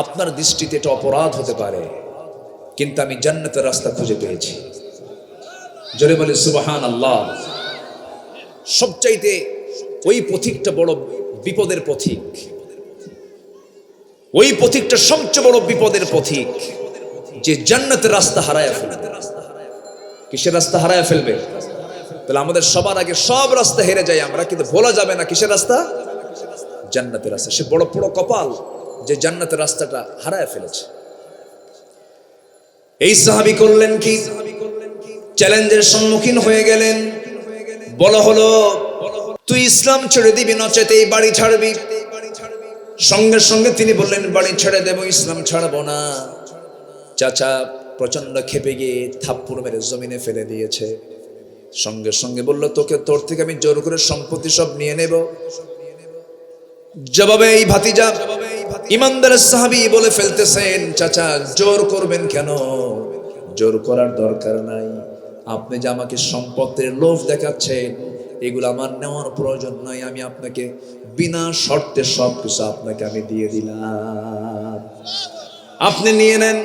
আপনার দৃষ্টিতে এটা অপরাধ হতে পারে, কিন্তু আমি জান্নাতের রাস্তা খুঁজে পেয়েছি। জোরে বলে সুবহানাল্লাহ। সবচাইতে ওই পথিকটা বড় বিপদের পথিক, ওই পথিকটা সবচেয়ে বড় বিপদের পথিক, যে জান্নাতের রাস্তা হারায় ফেলবে। কিসের রাস্তা হারায় ফেলবে? তাহলে আমাদের সবার আগে সব রাস্তা হেরে যাই আমরা, কিন্তু ভোলা যাবে না কিসের রাস্তা? জান্নাতের রাস্তা। সে বড় বড় কপাল যে জান্নাতের রাস্তাটা হারায় ফেলেছে। এই সাহাবী করলেন কি? চ্যালেঞ্জের সম্মুখীন হয়ে গেলেন। বলা হলো, তুই ইসলাম ছেড়ে দিবি, নচেত এই বাড়ি ছাড়বি। সঙ্গে সঙ্গে তিনি বললেন, বাড়ি ছেড়ে দেব, ইসলাম ছাড়বো না। চাচা প্রচন্ড ক্ষেপে গিয়ে থাপ্পড় মেরে জমিনে ফেলে দিয়েছে। সঙ্গে সঙ্গে বলল, তোর থেকে আমি জোর করে সম্পত্তি সব নিয়ে নেব। জবাবে এই ভাতিজা ইমানদার সাহাবী বলে ফেলতেছেন, চাচা জোর করবেন কেন? জোর করার দরকার নাই। আপনি যে আমাকে সম্পত্তির লোভ দেখাচ্ছেন, এগুলো আমার নেওয়ার প্রয়োজন নাই। আমি আপনাকে বিনা শর্তে সবকিছু আপনাকে আমি দিয়ে দিলাম, আপনি নিয়ে নেন,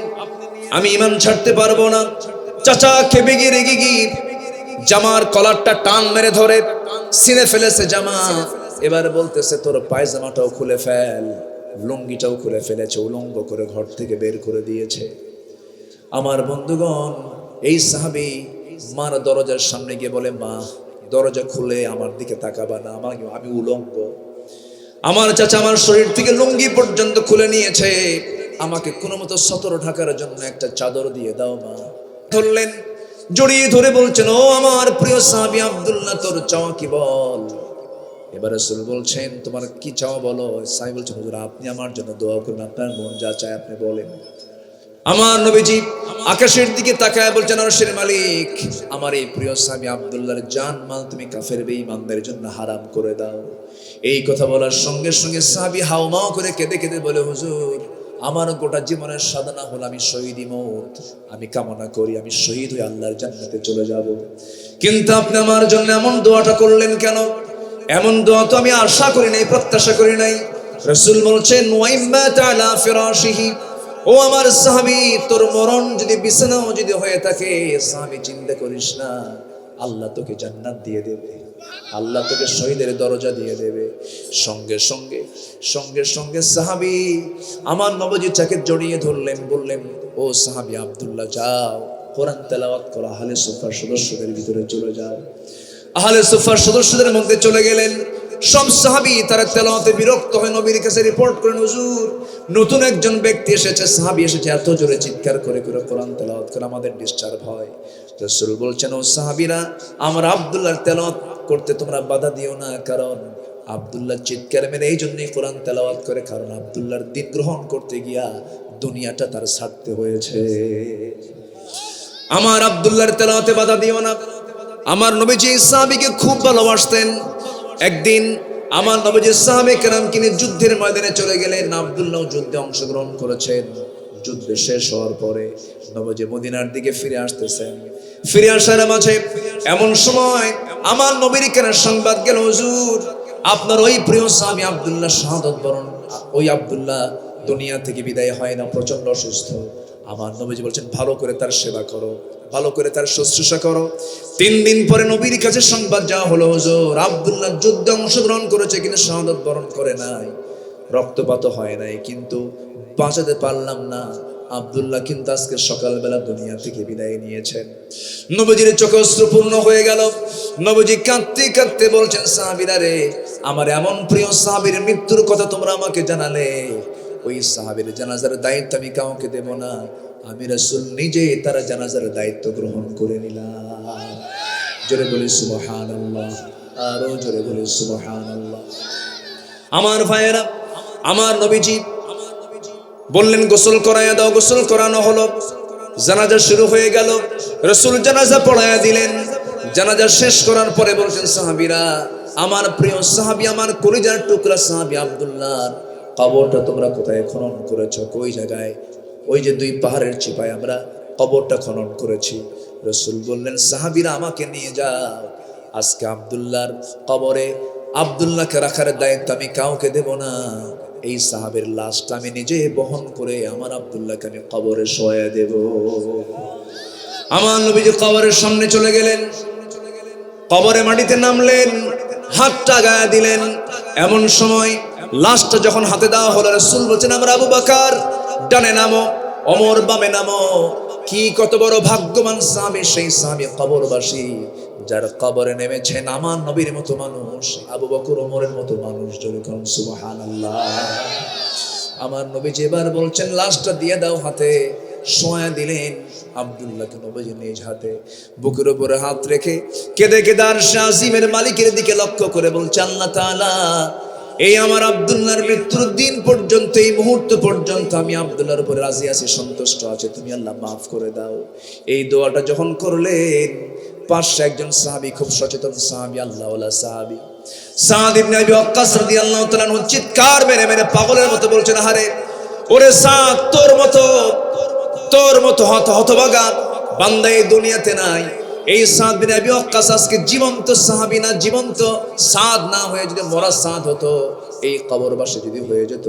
আমি ঈমান ছাড়তে পারবো না। চাচা খেপে গিয়ে রেগে গিয়ে জামার কলারটা টান মেরে ধরে ছিঁড়ে ফেলেছে জামা। এবার বলতেছে, তোর পায়জামাটাও খুলে ফেল, লুঙ্গিটাও খুলে ফেলেছে, উলঙ্গ করে ঘর থেকে বের করে দিয়েছে। আমার বন্ধুগণ, এই সাহাবী মার দরজার সামনে গিয়ে বলে, মা দরজা খুলে আমার দিকে তাকাবা না, আমি উলঙ্গ। আমার চাচা আমার শরীর থেকে লুঙ্গি পর্যন্ত খুলে নিয়েছে, আমাকে কোনো মতো সতর ঢাকার জন্য একটা চাদর দিয়ে দাও মা। ধরলেন, জড়িয়ে ধরে বলছেন, ও আমার প্রিয় সাহাবী আব্দুল্লাহ, তোর চাওয়া কি বল। এবার রাসূল বলছেন, তোমার কি চাওয়া বলো। সাহাবী বলছেন, হুজুর আপনি আমার জন্য দোয়া করুন, আপনার মন যা চায় আপনি বলেন। আমার নবীজি আকাশের দিকে তাকায় বলছেন, আরশের মালিক, আমার এই প্রিয় সাহাবী আব্দুল্লাহর জান মাল তুমি কাফের বেঈমানদের জন্য হারাম করে দাও। এই কথা বলার সঙ্গে সঙ্গে সাহাবী হাউমাউ করে কেঁদে কেঁদে বলে, হুজুর আমার গোটা জীবনের সাধনা হলো আমি শহীদি মওত, আমি কামনা করি আমি শহীদ হয়ে আল্লাহর জান্নাতে চলে যাব। কিন্তু আপনি আমার জন্য এমন দোয়াটা করলেন কেন? এমন দোয়া তো আমি আশা করি নাই, প্রত্যাশা করি নাই। রাসূল বলছেন, ওয়াইম্মা তাআলা ফিরাশিহি, ও আমার সাহাবী, তোর মরণ যদি বিছানাও যদি হয়ে থাকে, সাহাবী চিন্তা করিস না, আল্লাহ তোকে জান্নাত দিয়ে দেবে, আল্লাহ তোকে শহীদের দরজা দিয়ে দেবে। সঙ্গে সঙ্গে সঙ্গে সঙ্গে সাহাবী আমার নবীজিকে জড়িয়ে ধরলেন, বললেন, ও সাহাবী আব্দুল্লাহ, যাও কোরআন তেলাওয়াত করো, আহলে সুফার সদস্যদের ভিতরে চলে যাও। আহলে সুফার সদস্যদের মধ্যে চলে গেলেন। সব সাহাবী তারা তেলাওয়াতে বিরক্ত হয়ে নবীর কাছে রিপোর্ট করেন, হুজুর নতুন একজন ব্যক্তি এসেছে, সাহাবী এসেছে, এত জোরে চিৎকার করে করে কোরআন তেলাওয়াত করে আমাদের ডিস্টার্ব হয়। রাসূল বলছেন, ও সাহাবীরা, আমার আব্দুল্লাহর তেলাওয়াত করতে তোমরা বাধা দিও না, কারণ আব্দুল্লাহ চিৎকার মেরে এই জন্যই কোরআন তেলাওয়াত করে, কারণ আব্দুল্লাহর দিন গ্রহণ করতে গিয়া দুনিয়াটা তার ছাড়তে হয়েছে। আমার আব্দুল্লাহর তেলাওয়াতে বাধা দিও না। আমার নবীজি সাহাবীকে খুব ভালোবাসতেন। একদিন আমার নবীজি সাহাবে কেরামকে নিয়ে যুদ্ধের ময়দানে চলে গেলেন। আব্দুল্লাহ যুদ্ধে অংশগ্রহণ করেছেন। যুদ্ধ শেষ হওয়ার পরে নবীজি মদিনার দিকে ফিরে আসতেছেন। ফিরে আসার মাঝে এমন সময় আমার নবীর কানে সংবাদ গেল, হুজুর আপনার ওই প্রিয় সাহাবী আব্দুল্লাহ শাহাদাত বরণ, ওই আব্দুল্লাহ দুনিয়া থেকে বিদায় হয় না, প্রচন্ড অসুস্থ। আমার নবীজি বলছেন, ভালো করে তার সেবা করো, ভালো করে তার শুশ্রূষা করো। 3 দিন পরে নবীর কাছে সংবাদ যাওয়া হলো, হুজুর আব্দুল্লাহ যুদ্ধে অংশগ্রহণ করেছে কিন্তু শাহাদাত বরণ করে নাই, রক্তপাত হয় নাই, কিন্তু বাঁচাতে পারলাম না। আব্দুল্লাহ কিন্তু আজকে সকালবেলা দুনিয়া থেকে বিদায় নিয়েছেন। নবীজির চোখে অশ্রুপূর্ণ হয়ে গেল। নবীজি কাঁদতে কাঁদতে বলছেন, সাহাবীরা রে, আমার এমন প্রিয় সাহাবীর মৃত্যুর কথা তোমরা আমাকে জানালে, ওই সাহাবীর জানাজার দায়িত্ব আমি কাউকে দেব না, আমি রাসূল নিজে তার জানাজার দায়িত্ব গ্রহণ করে নিলাম। জোরে বলি সুবহানাল্লাহ, আরো জোরে বলি সুবহানাল্লাহ। আমার ভাইয়েরা, আমার নবীজি বললেন, গোসল করাইয়া দাও। গোসল করানো হলো, জানাজা শুরু হয়ে গেল। রাসূল জানাজা পড়াইয়া দিলেন। জানাজা শেষ করার পরে বলছেন, সাহাবীরা, আমার প্রিয় সাহাবী, আমার কলিজার টুকরা সাহাবী আব্দুল্লাহ কবরটা তোমরা কোথায় খনন করেছো? কই জায়গায়? ওই যে 2 পাহাড়ের চিপায় আমরা কবরটা খনন করেছি। রাসূল বললেন, সাহাবীরা আমাকে নিয়ে যাও, আজকে আব্দুল্লাহর কবরে আব্দুল্লাহকে রাখার দায়িত্ব আমি কাউকে দেব না, এই সাহাবের লাশটা আমি নিজে বহন করে আমার আব্দুল্লাহকে আমি কবরে শোয়া দেব। আমার নবীজি কবরের সামনে চলে গেলেন, কবরে মাটিতে নামলেন, হাতটা গায়ে দিলেন। এমন সময় লাশটা যখন হাতে দেওয়া হলো, রাসূল বলছেন, আমরা আবু বকর ডানে নামো, ওমর বামে নামো। কি কত বড় ভাগ্যবান সাহাবী সেই সাহাবী কবরবাসী, যার কবরে নেমেছেন আমার নবীর মতো মানুষ, আবু বকর ওমরের মতো মানুষ। যেরকম সুবহানাল্লাহ। আমার নবীজি এবার বলছেন, লাশটা দিয়ে দাও হাতে। শোয়া দিলেন আব্দুল্লাহকে নবীজি নিজ হাতে, বুকের উপরে হাত রেখে কেঁদে কেঁদে আরশে আজিমের মালিকের দিকে লক্ষ্য করে বলছে, আল্লাহ তাআলা, এই আমার আব্দুল্লাহর মৃত্যুর দিন পর্যন্ত, এই মুহূর্ত পর্যন্ত আমি আব্দুল্লাহর উপরে রাজি আছি, সন্তুষ্ট আছে, তুমি আল্লাহ মাফ করে দাও। এই দোয়াটা যখন করলেন, পাশে একজন সাহাবী, খুব সচেতন সাহাবী, আল্লাহওয়ালা সাহাবী সাদ ইবনে আবি ওয়াক্কাস রাদিয়াল্লাহু তাআলা আনহু চিৎকার মেরে মেরে পাগলের মতো বলছেন, আরে ওরে সাদ, তোর মতো হতভাগা বান্দা এই দুনিয়াতে নাই। এই সাদ বিন আবি ওয়াক্কাস আজকে জীবন্ত সাহাবী না, জীবন্ত সাদ না হয়ে যদি মরা সাদ হতো, এই কবরবাসী যদি হয়ে যেত,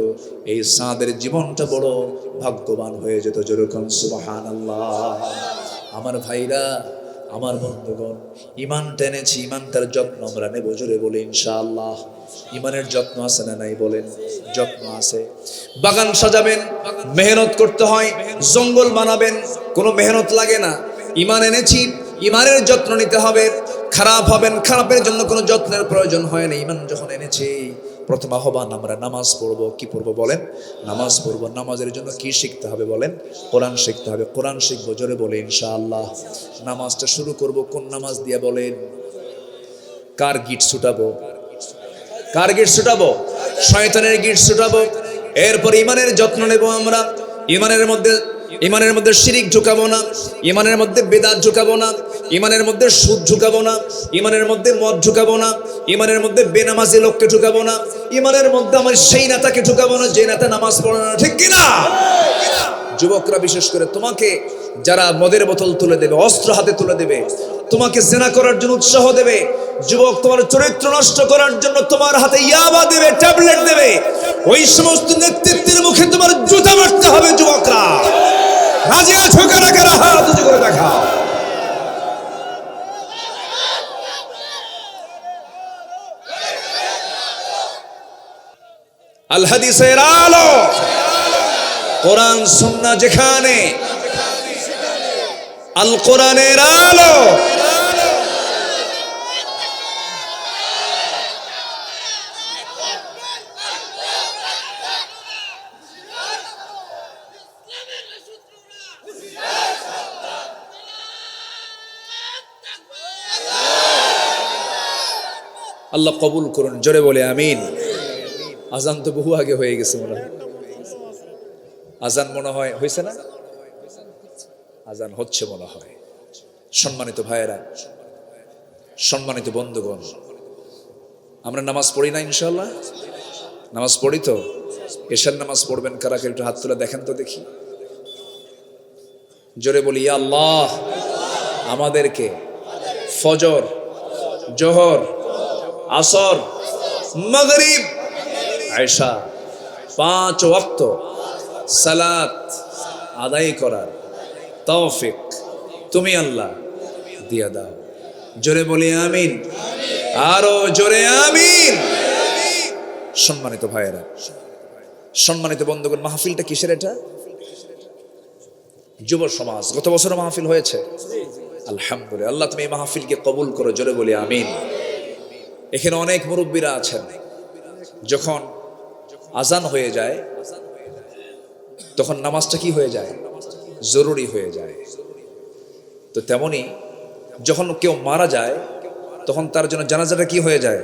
এই সাদের জীবনটা বড় ভাগ্যবান হয়ে যেত। যেরকম সুবহানাল্লাহ। আমার ভাইরা, আমার বন্ধুগণ, ইমান টেনেছি, ইমানটার যত্ন আমরা নেব। জোরে বলে ইনশাআল্লাহ। ইমানের যত্ন আছে না নাই বলেন? যত্ন আছে। বাগান সাজাবেন, মেহনত করতে হয়। জঙ্গল বানাবেন, কোনো মেহনত লাগে না। ইমান এনেছি, ইমানের যত্ন নিতে হবে। খারাপ হবেন, খারাপের জন্য কোনো যত্নের প্রয়োজন হয় না। ইমান যখন এনেছি, প্রথম আহ্বান আমরা নামাজ পড়বো। কি পড়বো বলেন? নামাজ পড়বো। নামাজের জন্য কি শিখতে হবে বলেন? কোরআন শিখতে হবে। কোরআন শিখবো। জোরে বলে ইনশাআল্লাহ। নামাজটা শুরু করব কোন নামাজ দিয়ে বলেন? কার গিট ছুটাবো? কার গিট ছুটাবো? শয়তানের গিট ছুটাবো। এরপর ইমানের যত্ন নেব আমরা। ইমানের মধ্যে শিরিক ঢুকাবো না, ইমানের মধ্যে বেদাত ঢুকাবো না, ইমানের মধ্যে সুদ ঢুকাবো না, ইমানের মধ্যে মদ ঢুকাবো না, ইমানের মধ্যে বেনামাজি লোককে ঢুকাবো না, ইমানের মধ্যে আমার সেই নেতাকে ঢুকাবো না যে নেতা নামাজ পড়ে না। ঠিক কিনা? যুবকরা বিশেষ করে, তোমাকে যারা মদের বোতল তুলে দেবে, অস্ত্র হাতে তুলে দেবে, তোমাকে জেনা করার জন্য উৎসাহ দেবে, যুবক তোমার চরিত্র নষ্ট করার জন্য তোমার হাতে ইয়াবা দেবে, ট্যাবলেট দেবে, ওই সমস্ত নেতৃত্বের মুখে তোমার জুতা মারতে হবে যুবকরা। রাজি আছো কারা কারা? হাত উঁচু করে দেখাও। আল হাদিসের আলো, কোরআন সুন্নাহ যেখানে, আল কোরআনের আলো। আল্লাহ কবুল করুন, জোরে বলে আমিন। আজান তো বহু আগে হয়ে গেছে মনে হয়। আজান মনে হয় হয়েছে না? আজান হচ্ছে মনে হয়। সম্মানিত ভাইয়েরা, সম্মানিত বন্ধুগণ, আমরা নামাজ পড়ি না ইনশাআল্লাহ? নামাজ পড়ি তো? এশার নামাজ পড়বেন কারা কারা? একটু হাত তুলে দেখেন তো দেখি। জোরে বলি ইয়া আল্লাহ, আমাদেরকে ফজর, জোহর, আসর, মাগরিব, আয়েশা 5 ওয়াক্ত সালাত আদায় করার তৌফিক তুমি আল্লাহ দিয়া দাও। জোরে বলি আমিন, আরো জোরে আমিন। সম্মানিত ভাইয়েরা, সম্মানিত বন্ধুগণ, মাহফিলটা কিসের? এটা যুব সমাজ। গত বছর মাহফিল হয়েছে আলহামদুলিল্লাহ। আল্লাহ তুমি এই মাহফিলকে কবুল করো, জোরে বলি আমিন। এখানে অনেক মুরব্বীরা আছেন, যখন আজান হয়ে যায় তখন নামাজটা কি হয়ে যায়? জরুরি হয়ে যায়। তো তেমনি যখন কেউ মারা যায় তখন তার জন্য জানাজাটা কি হয়ে যায়?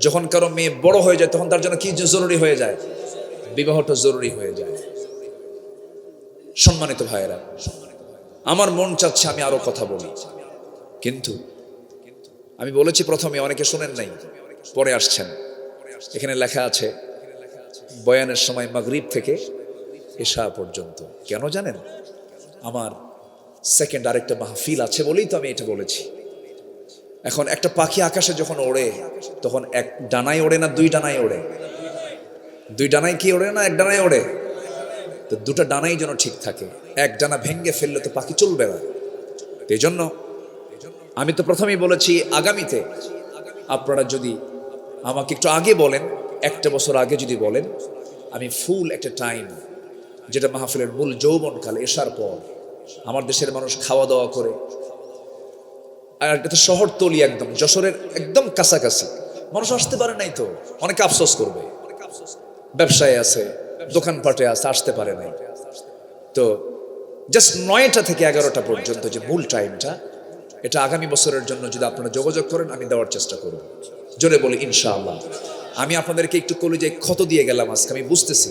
যখন কারো মেয়ে বড় হয়ে যায় তখন তার জন্য কি জরুরি হয়ে যায়? বিবাহটা জরুরি হয়ে যায়। সম্মানিত ভাইয়েরা, আমার মন চাচ্ছে আমি আরো কথা বলি, কিন্তু আমি বলেছি প্রথমে, অনেকে শুনেন নাই, পরে আসছেন। এখানে লেখা আছে বয়ানের সময় মাগরিব থেকে এশা পর্যন্ত। কেন জানেন? আমার সেকেন্ড আরেকটা মাহফিল আছে বলেই তো আমি এটা বলেছি। এখন একটা পাখি আকাশে যখন ওড়ে তখন এক ডানায় ওড়ে না দুই ডানায় ওড়ে? দুই ডানায় কি ওড়ে না এক ডানায় ওড়ে? তো দুটা ডানাই যেন ঠিক থাকে। এক ডানা ভেঙ্গে ফেললে তো পাখি চলবে না। এই জন্য আমি তো প্রথমেই বলেছি, আগামীতে আপনারা যদি আমাকে একটু আগে বলেন, 1 বছর আগে যদি বলেন, আমি ফুল একটা টাইম, যেটা মাহফিলের মূল যৌবনকাল, এশার পর আমার দেশের মানুষ খাওয়া দাওয়া করে, আর এটা তো শহরতলি, একদম যশোরের একদম কাছাকাছি, মানুষ আসতে পারে নাই, তো অনেকে আফসোস করবে, ব্যবসায় আছে, দোকানপাটে আছে, আসতে পারে নাই। তো জাস্ট 9টা থেকে 11টা পর্যন্ত যে মূল টাইমটা, এটা আগামী বছরের জন্য যদি আপনারা যোগাযোগ করেন আমি দেওয়ার চেষ্টা করব। জোরে বলি ইনশাআল্লাহ। আমি আপনাদেরকে একটু কলিজায় ক্ষত দিয়ে গেলাম আজকে, আমি বুঝতেছি